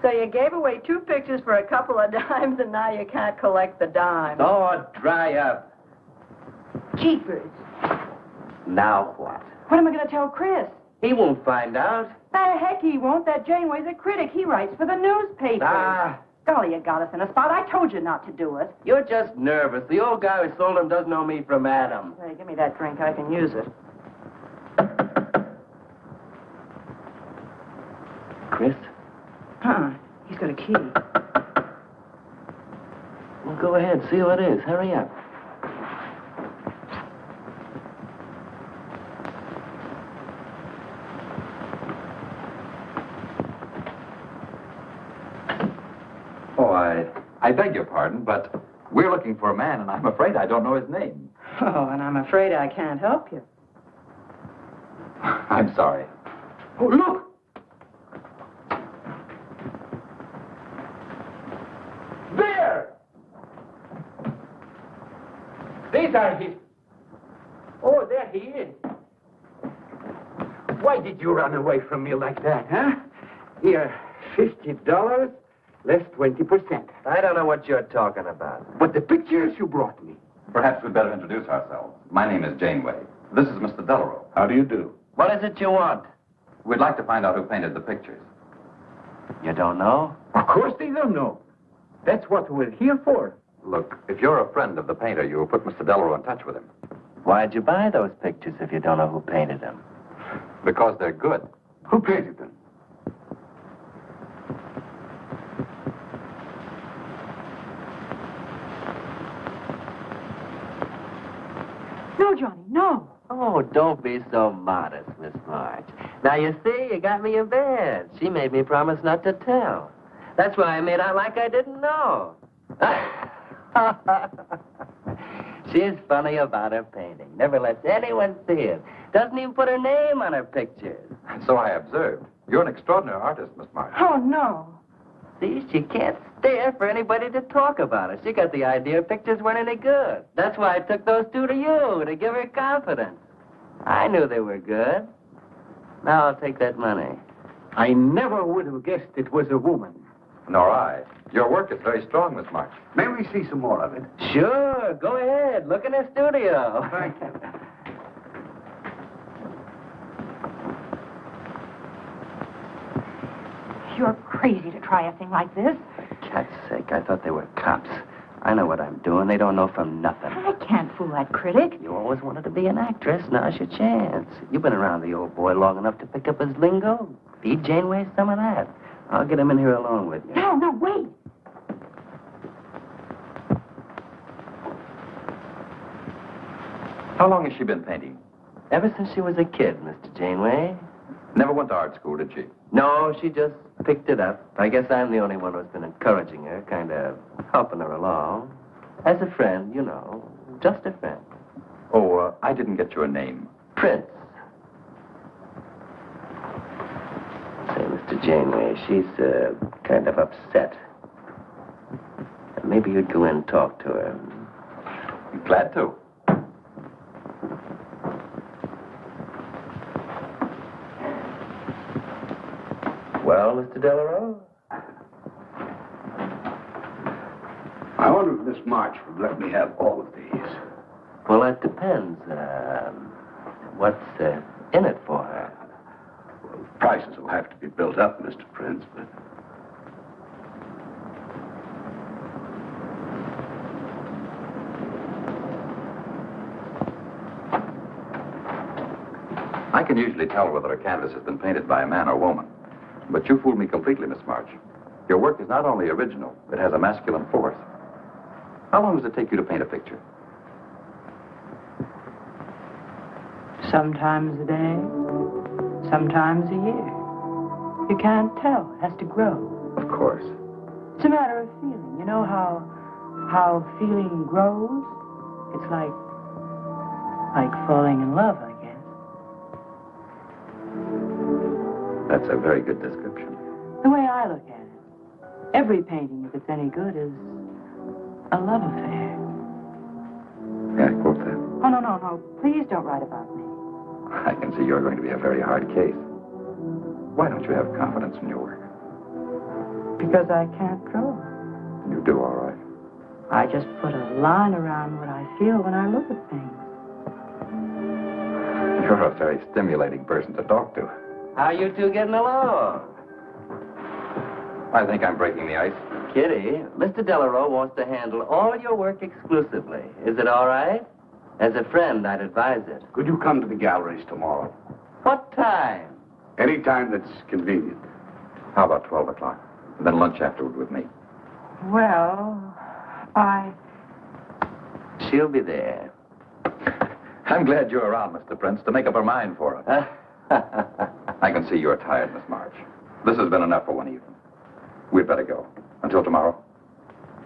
So you gave away 2 pictures for a couple of dimes, and now you can't collect the dimes. Oh, dry up. Jeepers. Now what? What am I going to tell Chris? He won't find out. The heck he won't. That Janeway's a critic. He writes for the newspaper. Ah. Golly, you got us in a spot. I told you not to do it. You're just nervous. The old guy who sold him doesn't know me from Adam. Hey, give me that drink. I can use it. Chris? He's got a key. Well, go ahead. See who it is. Hurry up. Oh, I beg your pardon, but we're looking for a man, and I'm afraid I don't know his name. Oh, and I'm afraid I can't help you. I'm sorry. Oh, look! There! These are his... Oh, there he is. Why did you run away from me like that, huh? Here, $50, less 20%. I don't know what you're talking about. But the pictures you brought me. Perhaps we'd better introduce ourselves. My name is Janeway. This is Mr. Delarose. How do you do? What is it you want? We'd like to find out who painted the pictures. You don't know? Of course they don't know. That's what we're here for. Look, if you're a friend of the painter, you will put Mr. Delarose in touch with him. Why'd you buy those pictures if you don't know who painted them? Because they're good. Who painted them? No, Johnny, no. Oh, don't be so modest, Miss March. Now, you see, you got me in bed. She made me promise not to tell. That's why I made out like I didn't know. She's funny about her painting. Never lets anyone see it. Doesn't even put her name on her pictures. So I observed. You're an extraordinary artist, Miss March. Oh, no. See, she can't stand for anybody to talk about her. She got the idea her pictures weren't any good. That's why I took those two to you, to give her confidence. I knew they were good. Now I'll take that money. I never would have guessed it was a woman. Nor I. Your work is very strong, Miss March. May we see some more of it? Sure, go ahead. Look in the studio. Thank you. You're crazy to try a thing like this. For cat's sake, I thought they were cops. I know what I'm doing. They don't know from nothing. I can't fool that critic. You always wanted to be an actress. Now's your chance. You've been around the old boy long enough to pick up his lingo. Feed Janeway some of that. I'll get him in here alone with you. No, wait. How long has she been painting? Ever since she was a kid, Mr. Janeway. Never went to art school, did she? No, she just picked it up. I guess I'm the only one who's been encouraging her, kind of helping her along. As a friend, you know, just a friend. Oh, I didn't get your name. Prince. Say, Mr. Janeway, she's kind of upset. Maybe you'd go in and talk to her. Glad to. Well, Mr. Delarose? I wonder if Miss March would let me have all of these. Well, that depends. What's in it for her? Well, prices will have to be built up, Mr. Prince, but... I can usually tell whether a canvas has been painted by a man or woman. But you fooled me completely, Miss March. Your work is not only original, it has a masculine force. How long does it take you to paint a picture? Sometimes a day, sometimes a year. You can't tell. It has to grow. Of course. It's a matter of feeling. You know how feeling grows? It's like falling in love, I guess. That's a very good description. The way I look at it, every painting, if it's any good, is a love affair. May I quote that? Oh, no. Please don't write about me. I can see you're going to be a very hard case. Why don't you have confidence in your work? Because I can't draw. You do all right. I just put a line around what I feel when I look at things. You're a very stimulating person to talk to. How you two getting along? I think I'm breaking the ice. Kitty, Mr. Delarose wants to handle all your work exclusively. Is it all right? As a friend, I'd advise it. Could you come to the galleries tomorrow? What time? Any time that's convenient. How about 12 o'clock? And then lunch afterward with me. Well, She'll be there. I'm glad you're around, Mr. Prince, to make up her mind for it. I can see you're tired, Miss March. This has been enough for one evening. We'd better go. Until tomorrow.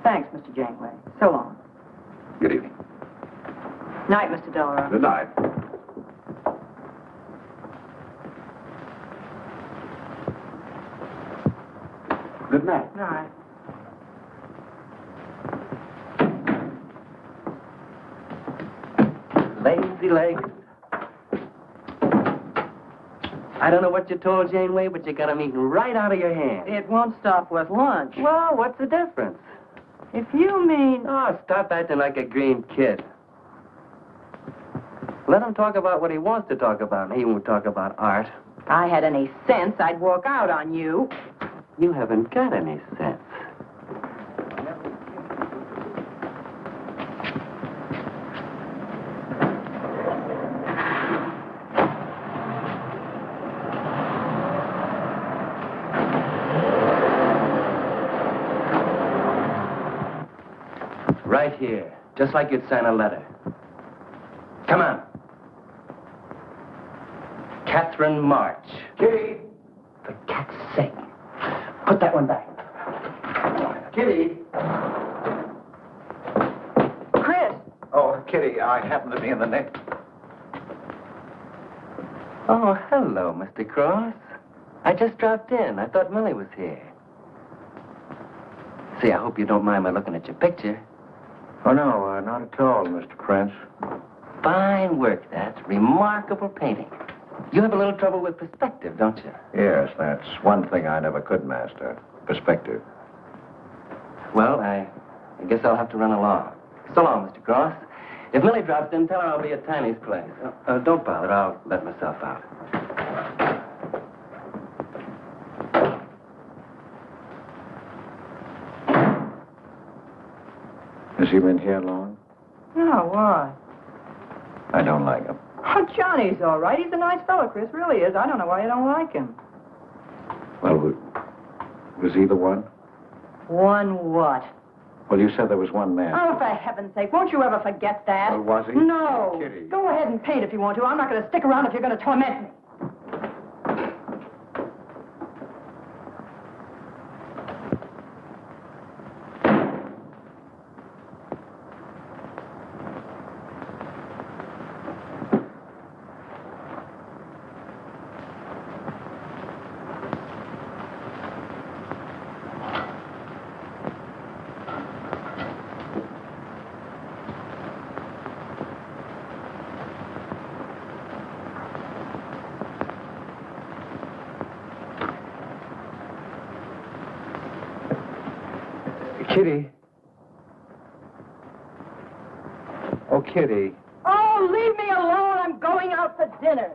Thanks, Mr. Janeway. So long. Good evening. Night, Mr. Delarose. Good night. Good night. Night. Lazy legs. I don't know what you told Janeway, but you got him eating right out of your hand. It won't stop with lunch. Well, what's the difference? If you mean... Oh, stop acting like a green kid. Let him talk about what he wants to talk about, and he won't talk about art. If I had any sense, I'd walk out on you. You haven't got any sense. Right here, just like you'd sign a letter. Come on. Catherine March. Kitty! For cat's sake. Put that one back. Kitty! Chris! Oh, Kitty, I happen to be in the nick. Oh, hello, Mr. Cross. I just dropped in. I thought Millie was here. See, I hope you don't mind my looking at your picture. Oh, no, not at all, Mr. Prince. Fine work, that's remarkable painting. You have a little trouble with perspective, don't you? Yes, that's one thing I never could master. Perspective. Well, I guess I'll have to run along. So long, Mr. Cross. If Millie drops in, tell her I'll be at Tiny's place. Don't bother. I'll let myself out. Has he been here long? No, why? I don't like him. Oh, Johnny's all right. He's a nice fellow, Chris. Really is. I don't know why you don't like him. Well, was he the one? One what? Well, you said there was one man. Oh, for heaven's sake, won't you ever forget that? Well, was he? No. Kitty. Go ahead and paint if you want to. I'm not going to stick around if you're going to torment me. Kitty. Oh, Kitty. Oh, leave me alone. I'm going out for dinner.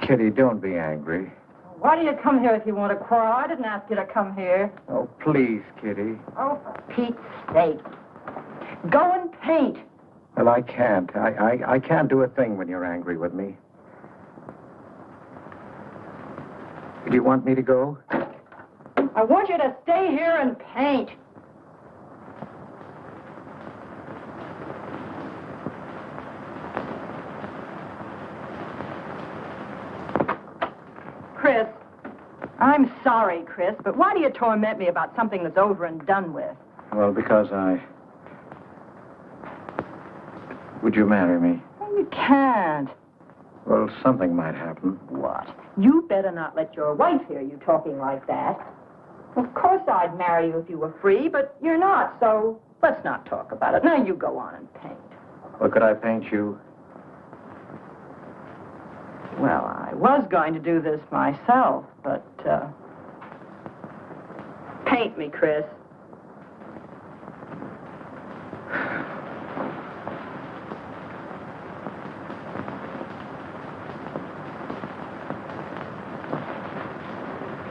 Kitty, don't be angry. Why do you come here if you want to quarrel? I didn't ask you to come here. Oh, please, Kitty. Oh, for Pete's sake. Go and paint. Well, I can't. I can't do a thing when you're angry with me. Do you want me to go? I want you to stay here and paint. Chris, I'm sorry, Chris, but why do you torment me about something that's over and done with? Well, because Would you marry me? Well, you can't. Well, something might happen. What? You better not let your wife hear you talking like that. Of course I'd marry you if you were free, but you're not, so let's not talk about it. Now you go on and paint. Well, could I paint you? Well, I was going to do this myself, but, paint me, Chris.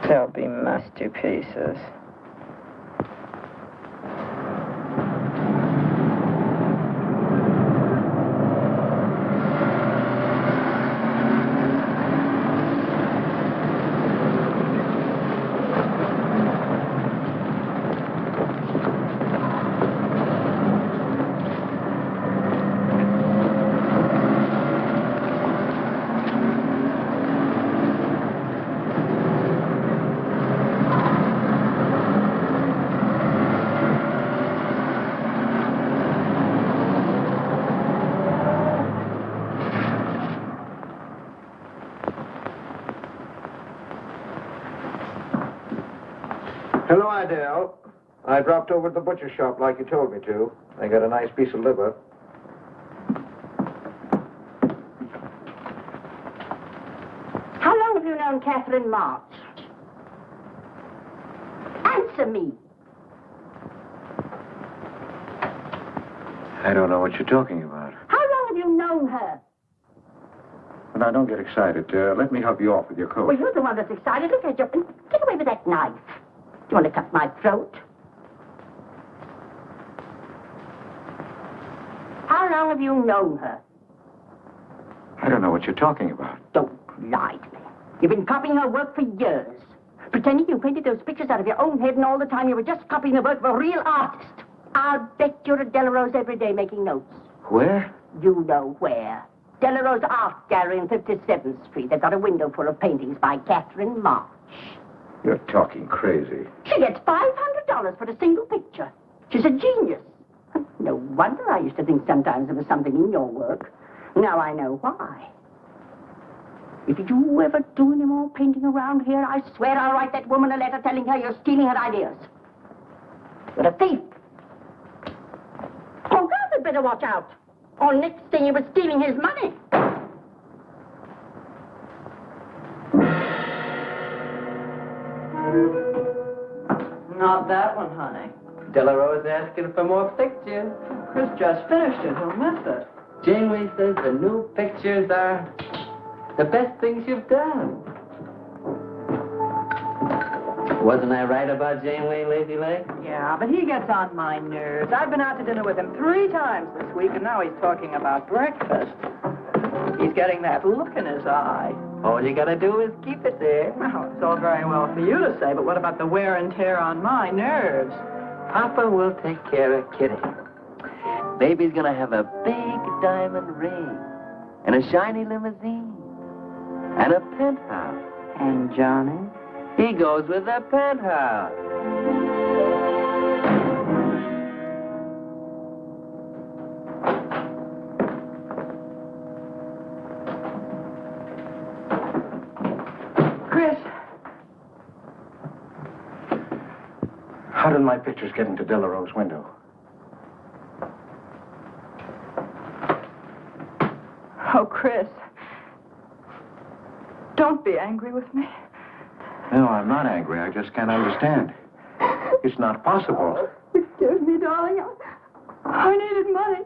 They'll be masterpieces. Hello, Adele. I dropped over to the butcher shop like you told me to. I got a nice piece of liver. known Catherine March? Answer me. I don't know what you're talking about. How long have you known her? Well, now, don't get excited. Let me help you off with your coat. Well, you're the one that's excited. Look at you. Get away with that knife. You want to cut my throat? How long have you known her? I don't know what you're talking about. Don't lie to me. You've been copying her work for years. Pretending you painted those pictures out of your own head, and all the time you were just copying the work of a real artist. I'll bet you're at Delarose every day making notes. Where? You know where. Delarose Art Gallery on 57th Street. They've got a window full of paintings by Catherine March. You're talking crazy. She gets $500 for a single picture. She's a genius. No wonder I used to think sometimes there was something in your work. Now I know why. If you ever do any more painting around here, I swear I'll write that woman a letter telling her you're stealing her ideas. You're a thief. Oh, God had better watch out. Or next thing you were stealing his money. Not that one, honey. Delarose asking for more pictures. Chris just finished it. He'll miss it. Janeway says the new pictures are the best things you've done. Wasn't I right about Janeway, Lazy Leg? Yeah, but he gets on my nerves. I've been out to dinner with him 3 times this week, and now he's talking about breakfast. He's getting that look in his eye. All you gotta do is keep it there. Well, it's all very well for you to say, but what about the wear and tear on my nerves? Papa will take care of Kitty. Baby's gonna have a big diamond ring, and a shiny limousine, and a penthouse. And Johnny? He goes with the penthouse. Chris. How did my pictures get into Delarose's window? Oh, Chris. Don't be angry with me. No, I'm not angry. I just can't understand. It's not possible. Excuse me, darling. I needed money.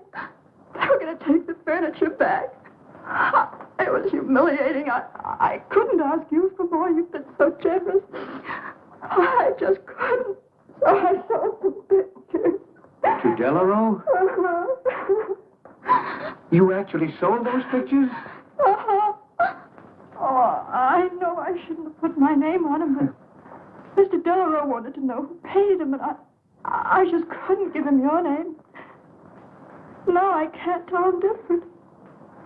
They were going to take the furniture back. It was humiliating. I couldn't ask you for more. You've been so generous. I just couldn't. So I sold the pictures. To Delarose? You actually sold those pictures? Uh-huh. Oh, I know I shouldn't have put my name on them, but Mr. Delarose wanted to know who painted them, and I just couldn't give him your name. No, I can't tell him different.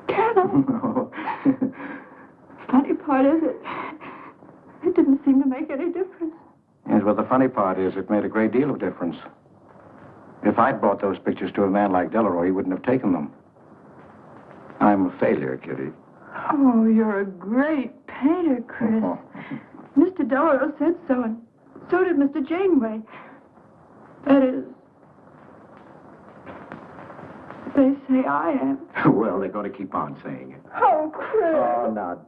Can I? No. Funny part is it didn't seem to make any difference. Yes, well, the funny part is it made a great deal of difference. If I'd bought those pictures to a man like Delarose, he wouldn't have taken them. I'm a failure, Kitty. Oh, you're a great painter, Chris. Mr. Delarose said so, and so did Mr. Janeway. That is, they say I am. Well, they're going to keep on saying it. Oh, Chris. Oh, now,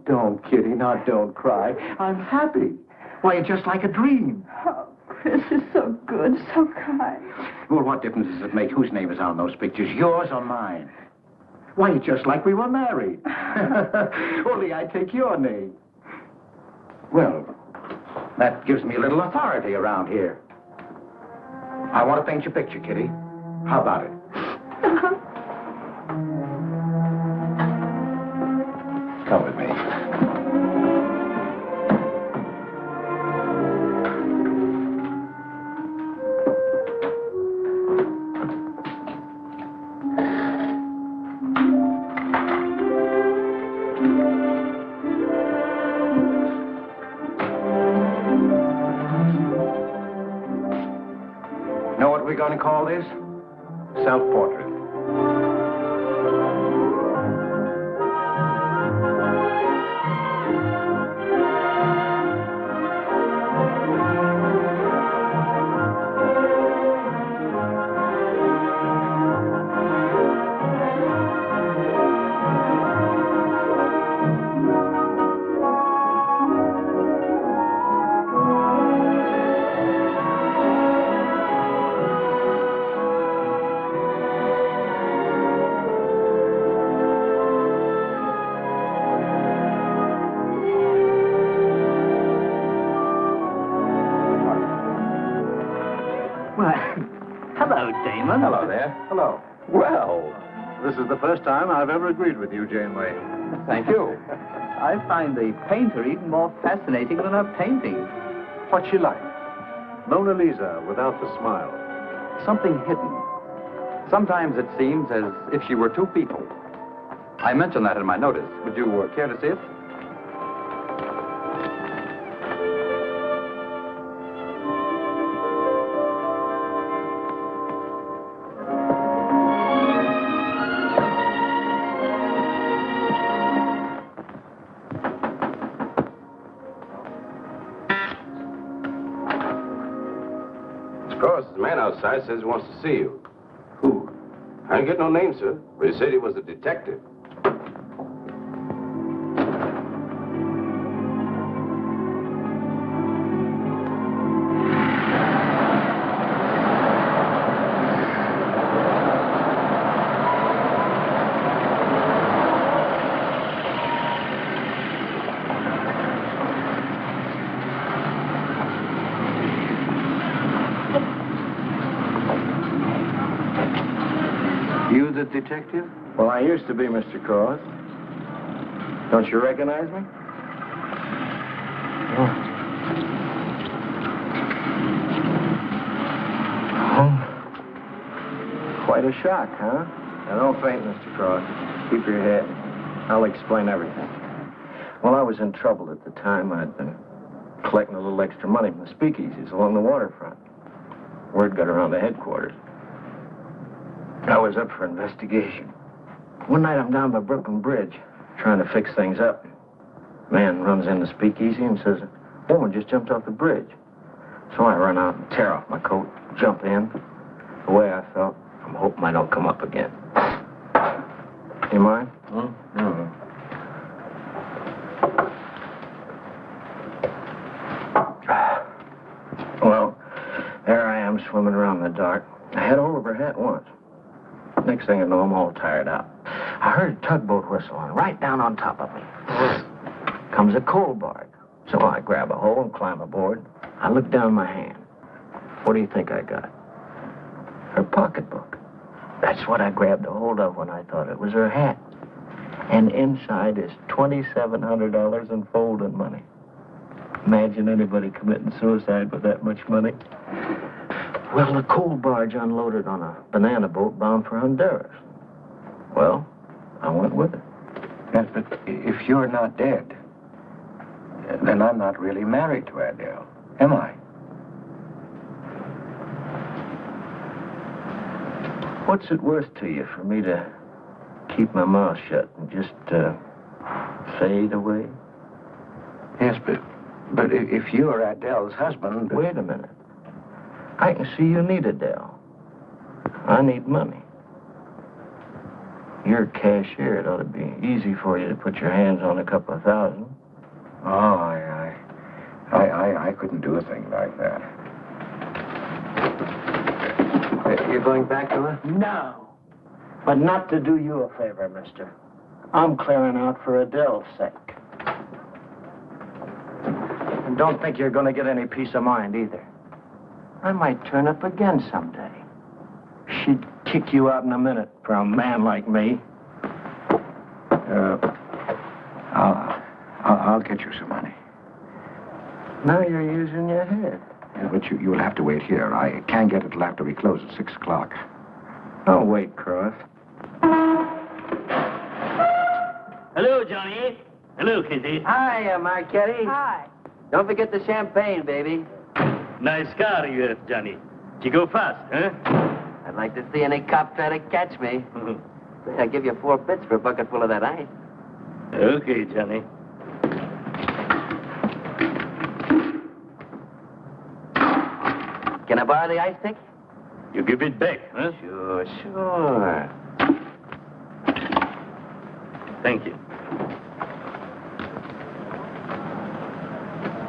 don't, Kitty. Now, don't cry. I'm happy. Why, it's just like a dream. Oh, Chris is so good, so kind. Well, what difference does it make whose name is on those pictures, yours or mine? Why, it's just like we were married. Only I take your name. Well, that gives me a little authority around here. I want to paint your picture, Kitty. How about it? Come with me. Know what we're going to call this? Self-portrait. gentlemen. Hello there. Hello. Well, this is the first time I've ever agreed with you, Janeway. Thank you. I find the painter even more fascinating than her painting. What's she like? Mona Lisa without the smile. Something hidden. Sometimes it seems as if she were two people. I mentioned that in my notice. Would you care to see it? The man outside says he wants to see you. Who? I didn't get no name, sir, but he said he was a detective. You the detective? Well, I used to be, Mr. Cross. Don't you recognize me? Quite a shock, huh? Now, don't faint, Mr. Cross. Keep your head. I'll explain everything. Well, I was in trouble at the time. I'd been collecting a little extra money from the speakeasies along the waterfront. Word got around to headquarters. I was up for investigation. One night I'm down by Brooklyn Bridge, trying to fix things up. Man runs in the speakeasy and says, a woman just jumped off the bridge. So I run out and tear off my coat, jump in. The way I felt, I'm hoping I don't come up again. You mind? Well, there I am swimming around in the dark. I had hold of her hat once. Next thing I know, I'm all tired out. I heard a tugboat whistle on right down on top of me. Comes a coal barge. So I grab a hole and climb aboard. I look down my hand. What do you think I got? Her pocketbook. That's what I grabbed a hold of when I thought it was her hat. And inside is $2,700 in folding money. Imagine anybody committing suicide with that much money. Well, the coal barge unloaded on a banana boat bound for Honduras. Well, I went with it. Yes, but if you're not dead, then I'm not really married to Adele, am I? What's it worth to you for me to keep my mouth shut and just fade away? Yes, but if you're Adele's husband... Wait a minute. I can see you need Adele. I need money. You're a cashier. It ought to be easy for you to put your hands on a couple of thousand. Oh, I couldn't do a thing like that. You're going back to her? No. But not to do you a favor, mister. I'm clearing out for Adele's sake. And don't think you're going to get any peace of mind either. I might turn up again someday. She'd kick you out in a minute for a man like me. I'll get you some money. Now you're using your head. Yeah, but you'll have to wait here. I can't get it till after we close at 6 o'clock. I'll wait, Cross. Hello, Johnny. Hello, Kizzy. Hi, Marquetti. Hi. Don't forget the champagne, baby. Nice car you have, Johnny. You go fast, huh? I'd like to see any cop try to catch me. I'll give you 4 bits for a bucket full of that ice. Okay, Johnny. Can I borrow the ice pick? You give it back, huh? Sure. Thank you.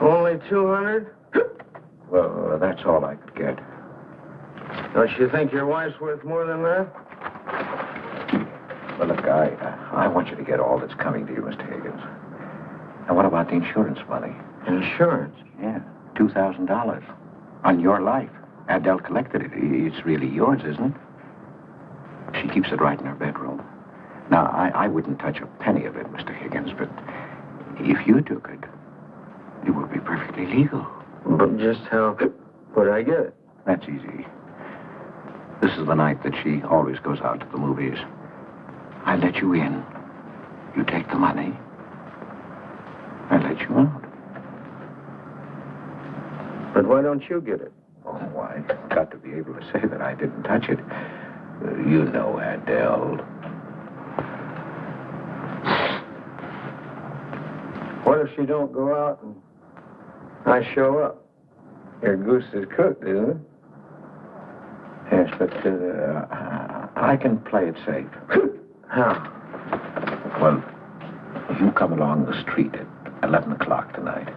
Only 200? Well, that's all I could get. Don't you think your wife's worth more than that? Well, look, I want you to get all that's coming to you, Mr. Higgins. And what about the insurance money? Insurance? Yeah, $2,000. On your life. Adele collected it. It's really yours, isn't it? She keeps it right in her bedroom. Now, I wouldn't touch a penny of it, Mr. Higgins, but if you took it, it would be perfectly legal. But just how would I get it? That's easy. This is the night that she always goes out to the movies. I let you in. You take the money. I let you out. But why don't you get it? Oh, I've got to be able to say that I didn't touch it. You know, Adele. What if she don't go out and I show up? Your goose is cooked, isn't it? Yes, but I can play it safe. How? Well, you come along the street at 11 o'clock tonight.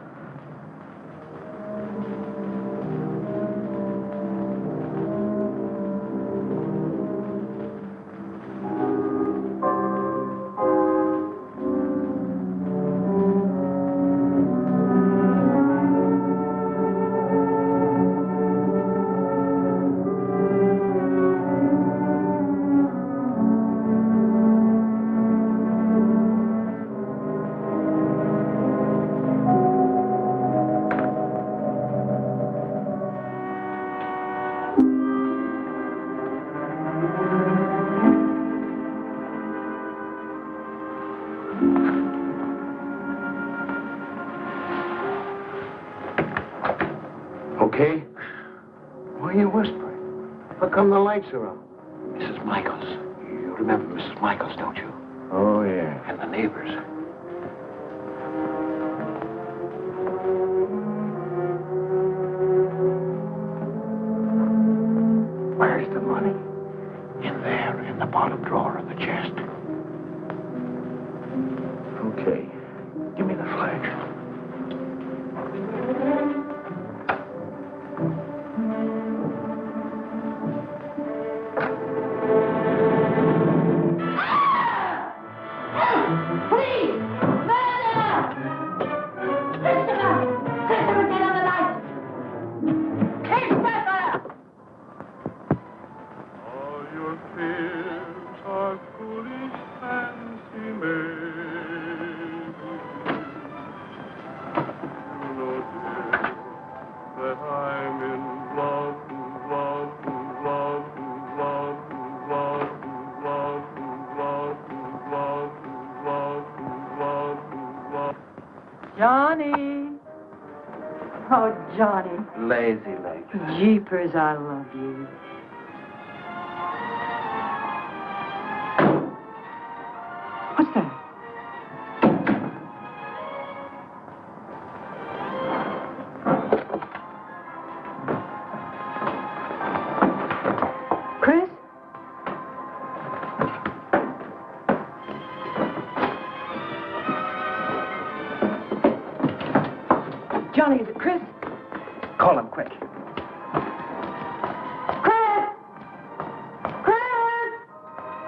Okay? Why are you whispering? How come the lights are on? Mrs. Michaels. You remember Mrs. Michaels, don't you? Oh, yeah. And the neighbors. Where's the money? In there, in the bottom drawer of the chest. Okay. Give me the flash. Johnny. Oh, Johnny. Lazy legs. Jeepers, I love you. What's that? Chris? Johnny, is it Chris? Call him quick.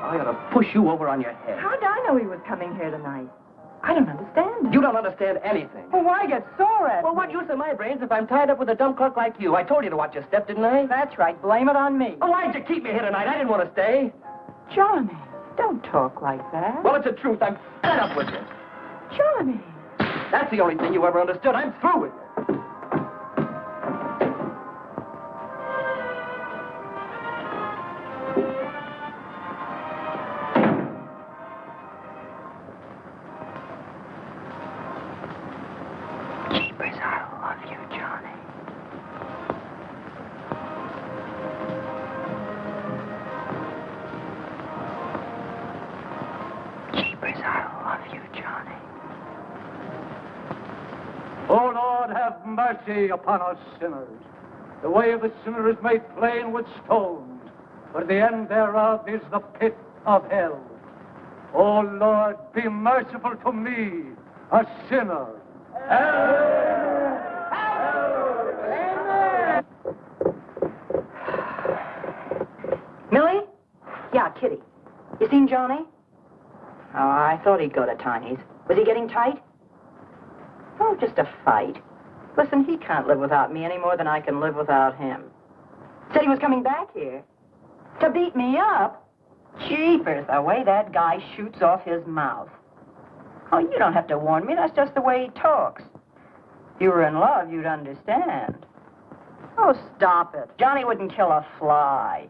I ought to push you over on your head. How did I know he was coming here tonight? I don't understand it. You don't understand anything. Well, why get sore at Well, me? what use are my brains if I'm tied up with a dumb clerk like you? I told you to watch your step, didn't I? That's right. Blame it on me. Oh, why'd you keep me here tonight? I didn't want to stay. Johnny, don't talk like that. Well, it's the truth. I'm fed up with you. Johnny. That's the only thing you ever understood. I'm through with you. Jeepers, I love you, Johnny. Jeepers, I love you, Johnny. O Lord, have mercy upon us sinners. The way of the sinner is made plain with stones, but the end thereof is the pit of hell. O Lord, be merciful to me, a sinner. Millie? Yeah, Kitty. You seen Johnny? Oh, I thought he'd go to Tiny's. Was he getting tight? Oh, just a fight. Listen, he can't live without me any more than I can live without him. Said he was coming back here. To beat me up? Jeepers, the way that guy shoots off his mouth. Oh, you don't have to warn me. That's just the way he talks. If you were in love, you'd understand. Oh, stop it. Johnny wouldn't kill a fly.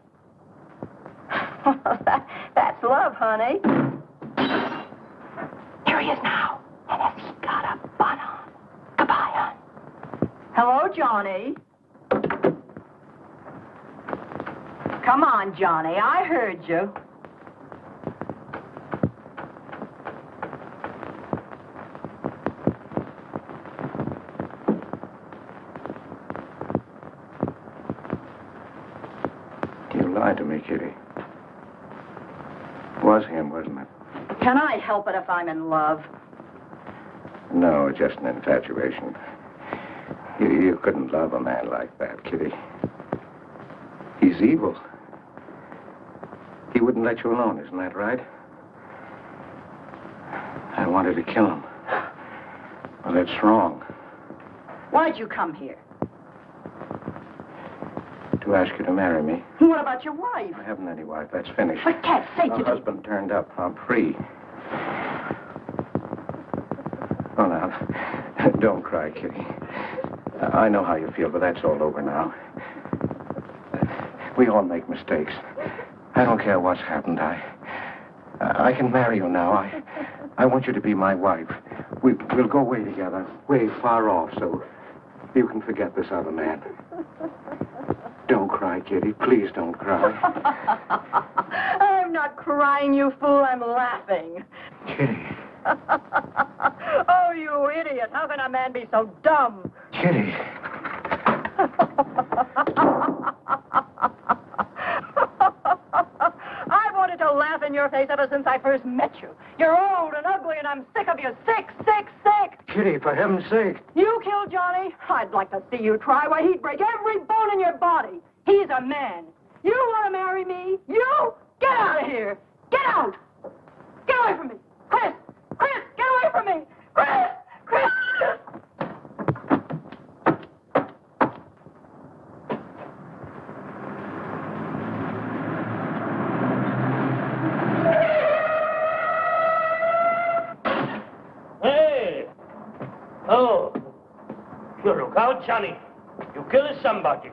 That's love, honey. Here he is now. And has he got a bun on? Goodbye, hon. Hello, Johnny. Come on, Johnny. I heard you. You lied to me, Kitty. It was him, wasn't it? Can I help it if I'm in love? No, just an infatuation. You couldn't love a man like that, Kitty. He's evil. He wouldn't let you alone, isn't that right? I wanted to kill him. Well, that's wrong. Why'd you come here? To ask you to marry me. What about your wife? I haven't any wife. That's finished. For cat's sake, My husband turned up. I'm free. Oh, now, don't cry, Kitty. I know how you feel, but that's all over now. We all make mistakes. I don't care what's happened. I can marry you now. I want you to be my wife. We'll go away together, way far off, so you can forget this other man. Don't cry, Kitty. Please don't cry. I'm not crying, you fool. I'm laughing. Kitty. Oh, you idiot. How can a man be so dumb? Kitty. I wanted to laugh in your face ever since I first met you. You're old and ugly, and I'm sick of you. Sick, sick, sick. Kitty, for heaven's sake. You killed Johnny? I'd like to see you try. Why, he'd break every bone in your body. He's a man. You want to marry me? You? Get out of here. Get out. Get away from me. Chris! Chris, get away from me. Chris! Chris! Hey! Oh, you look out, Johnny. You killed somebody.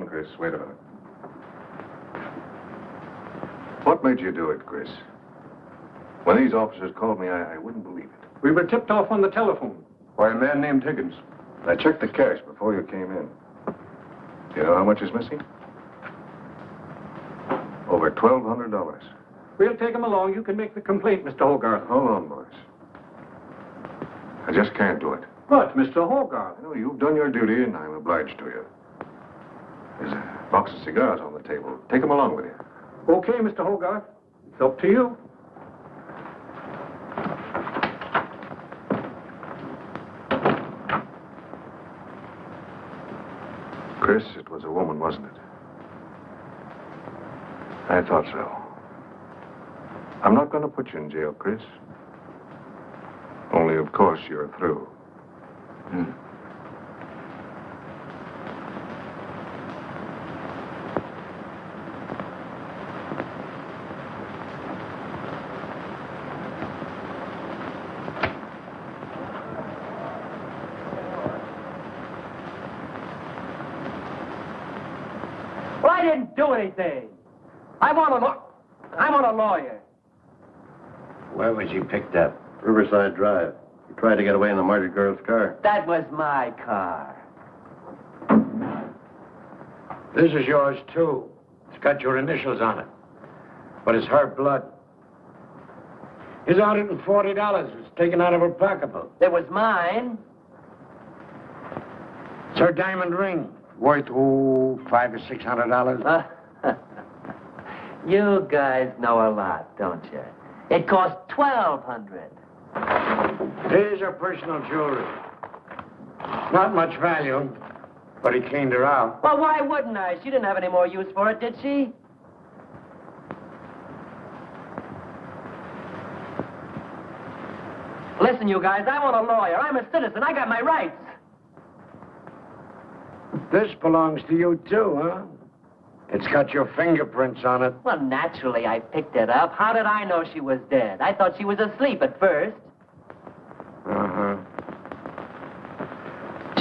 Chris, wait a minute. What made you do it, Chris? When these officers called me, I wouldn't believe it. We were tipped off on the telephone. Why, a man named Higgins. I checked the cash before you came in. You know how much is missing? Over $1,200. We'll take him along. You can make the complaint, Mr. Hogarth. Hold on, boys. I just can't do it. But, Mr. Hogarth... You know, you've done your duty, and I'm obliged to you. There's a box of cigars on the table. Take them along with you. Okay, Mr. Hogarth. It's up to you. Chris, it was a woman, wasn't it? I thought so. I'm not going to put you in jail, Chris. Only, of course, you're through. Well, I didn't do anything. I want a lawyer. Where was you picked up? Riverside Drive. You tried to get away in the murdered girl's car. That was my car. This is yours, too. It's got your initials on it. But it's her blood. Here's $140 was taken out of her pocketbook. It was mine. It's her diamond ring. Worth, $500 or $600. You guys know a lot, don't you? It cost $1,200. Here's her personal jewelry. Not much value, but he cleaned her out. Well, why wouldn't I? She didn't have any more use for it, did she? Listen, you guys, I want a lawyer. I'm a citizen. I got my rights. This belongs to you, too, huh? It's got your fingerprints on it. Well, naturally, I picked it up. How did I know she was dead? I thought she was asleep at first. Uh-huh.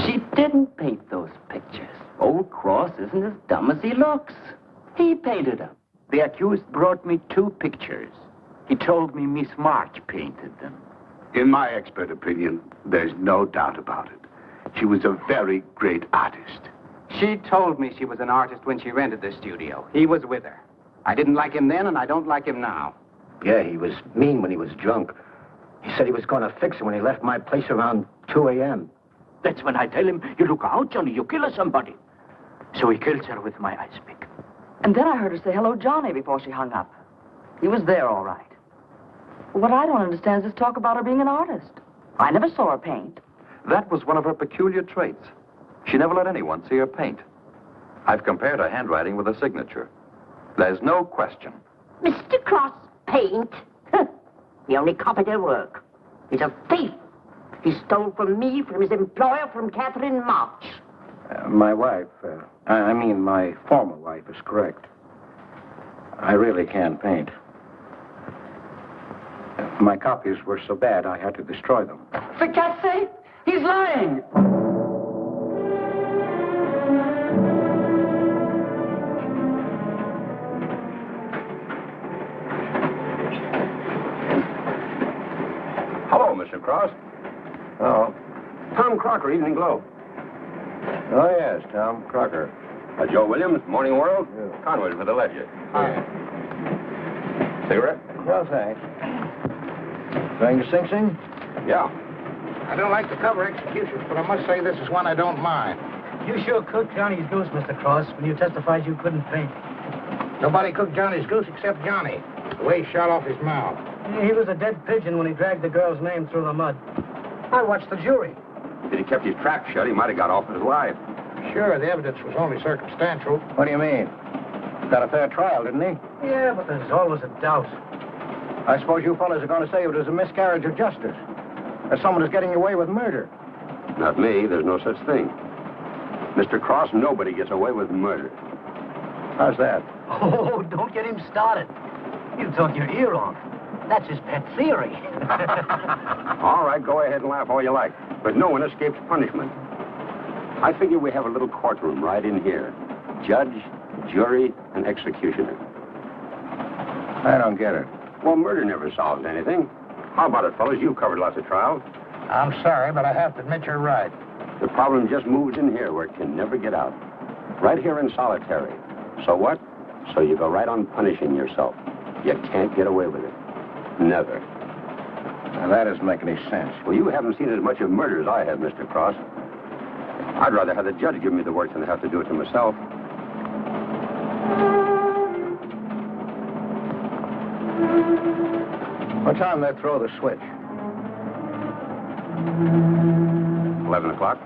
She didn't paint those pictures. Old Cross isn't as dumb as he looks. He painted them. The accused brought me 2 pictures. He told me Miss March painted them. In my expert opinion, there's no doubt about it. She was a very great artist. She told me she was an artist when she rented the studio. He was with her. I didn't like him then, and I don't like him now. Yeah, he was mean when he was drunk. He said he was going to fix it when he left my place around 2 a.m. That's when I tell him, you look out, Johnny, you kill somebody. So he kills her with my ice pick. And then I heard her say hello, Johnny, before she hung up. He was there, all right. What I don't understand is this talk about her being an artist. I never saw her paint. That was one of her peculiar traits. She never let anyone see her paint. I've compared her handwriting with her signature. There's no question. Mr. Cross paint? He only copied her work. He's a thief. He stole from me, from his employer, from Catherine March. My wife, my former wife is correct. I really can't paint. My copies were so bad, I had to destroy them. For Cat's sake, he's lying. Hello, Mr. Cross. Oh. Tom Crocker, Evening Globe. Oh, yes, Tom Crocker. Joe Williams, Morning World. Yeah. Conway for the Ledger. Cigarette? No, thanks. Going to Sing Sing? Yeah. I don't like to cover executions, but I must say this is one I don't mind. You sure cooked Johnny's goose, Mr. Cross, when you testified you couldn't paint. Nobody cooked Johnny's goose except Johnny. The way he shot off his mouth. He was a dead pigeon when he dragged the girl's name through the mud. I watched the jury. If he kept his trap shut, he might have got off with his life. Sure, the evidence was only circumstantial. What do you mean? Got a fair trial, didn't he? Yeah, but there's always a doubt. I suppose you fellas are going to say it was a miscarriage of justice. That someone is getting away with murder. Not me. There's no such thing. Mr. Cross, nobody gets away with murder. How's that? Oh, don't get him started. He'll talk your ear off. That's his pet theory. All right, go ahead and laugh all you like. But no one escapes punishment. I figure we have a little courtroom right in here. Judge, jury, and executioner. I don't get it. Well, murder never solves anything. How about it, fellas? You've covered lots of trials. I'm sorry, but I have to admit you're right. The problem just moves in here where it can never get out. Right here in solitary. So what? So you go right on punishing yourself. You can't get away with it. Never. Now, that doesn't make any sense. Well, you haven't seen as much of murder as I have, Mr. Cross. I'd rather have the judge give me the work than have to do it to myself. What time they throw the switch? 11 o'clock.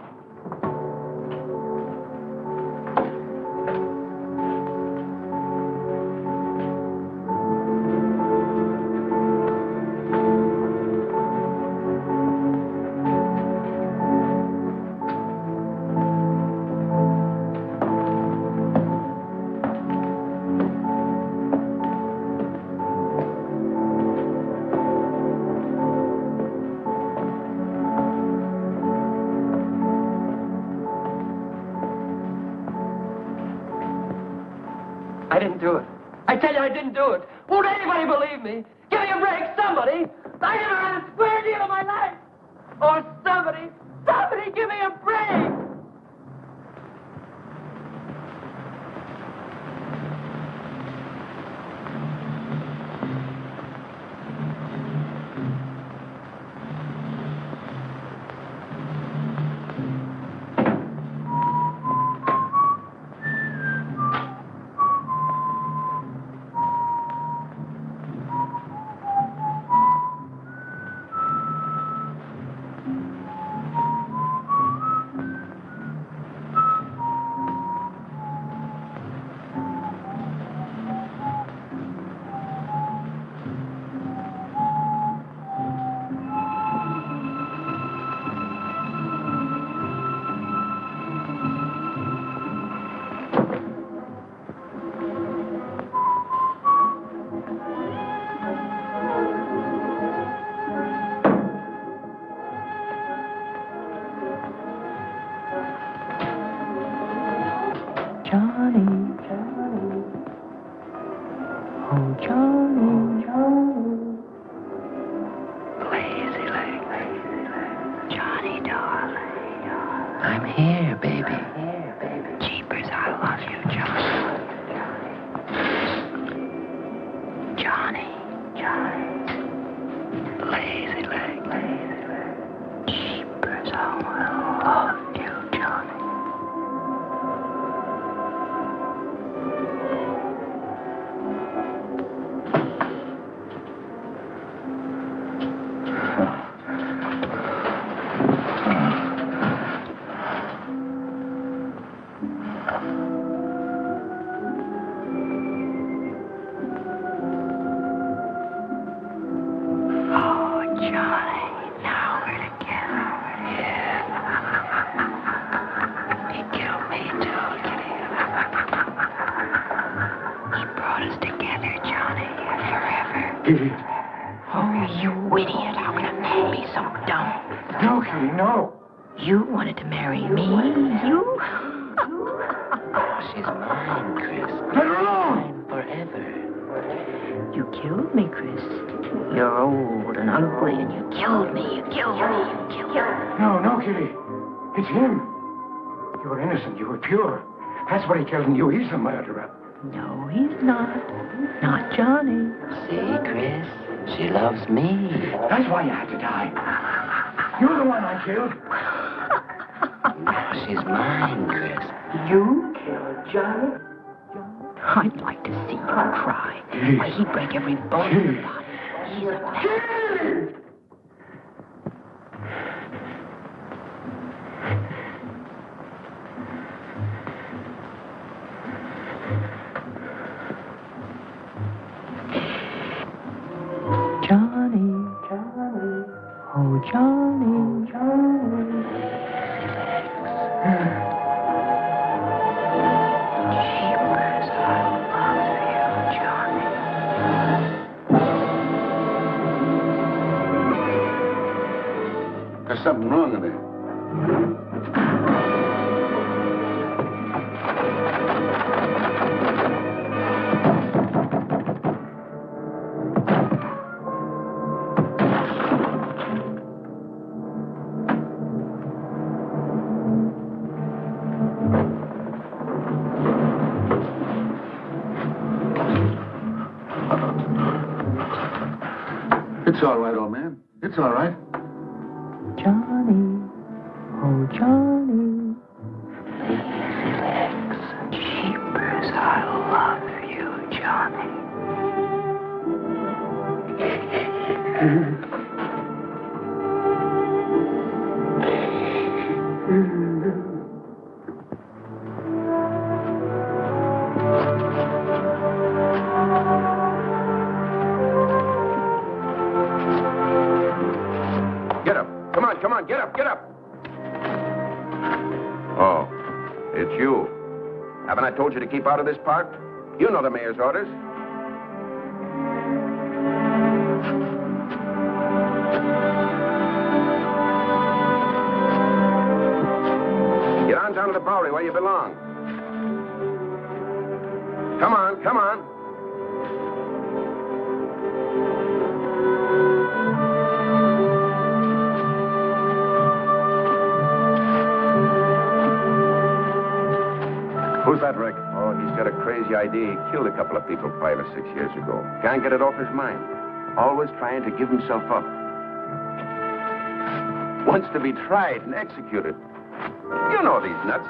I didn't do it. I tell you, I didn't do it. Won't anybody believe me? Give me a break, somebody. I never had a square deal in my life. Or somebody give me a break. That's what he killed you. He's the murderer. No, he's not. Not Johnny. See, Chris, she loves me. That's why you had to die. You're the one I killed. No, she's mine, Chris. You killed Johnny? I'd like to see you cry. Why, he'd break every bone in your body. He's a man. There's something wrong in there. It's all right, old man. It's all right. Johnny, oh Johnny, lazy legs and sheepers, I love you, Johnny. Get up. Come on, get up, get up. Oh, it's you. Haven't I told you to keep out of this park? You know the mayor's orders. Get on down to the Bowery where you belong. Come on, come on. Who's that, Rick? Oh, he's got a crazy idea. He killed a couple of people 5 or 6 years ago. Can't get it off his mind. Always trying to give himself up. Wants to be tried and executed. You know these nuts.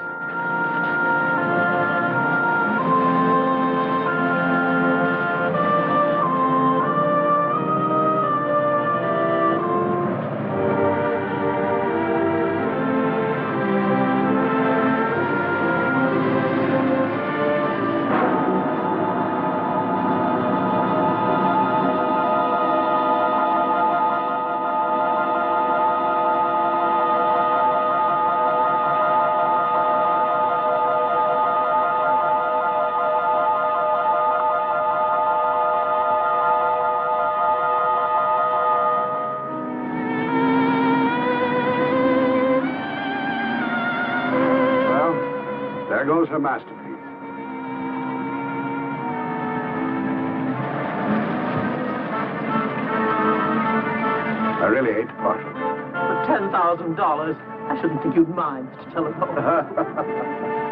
There goes her masterpiece. I really hate to part with it. For $10,000, I shouldn't think you'd mind, Mr. Telephone.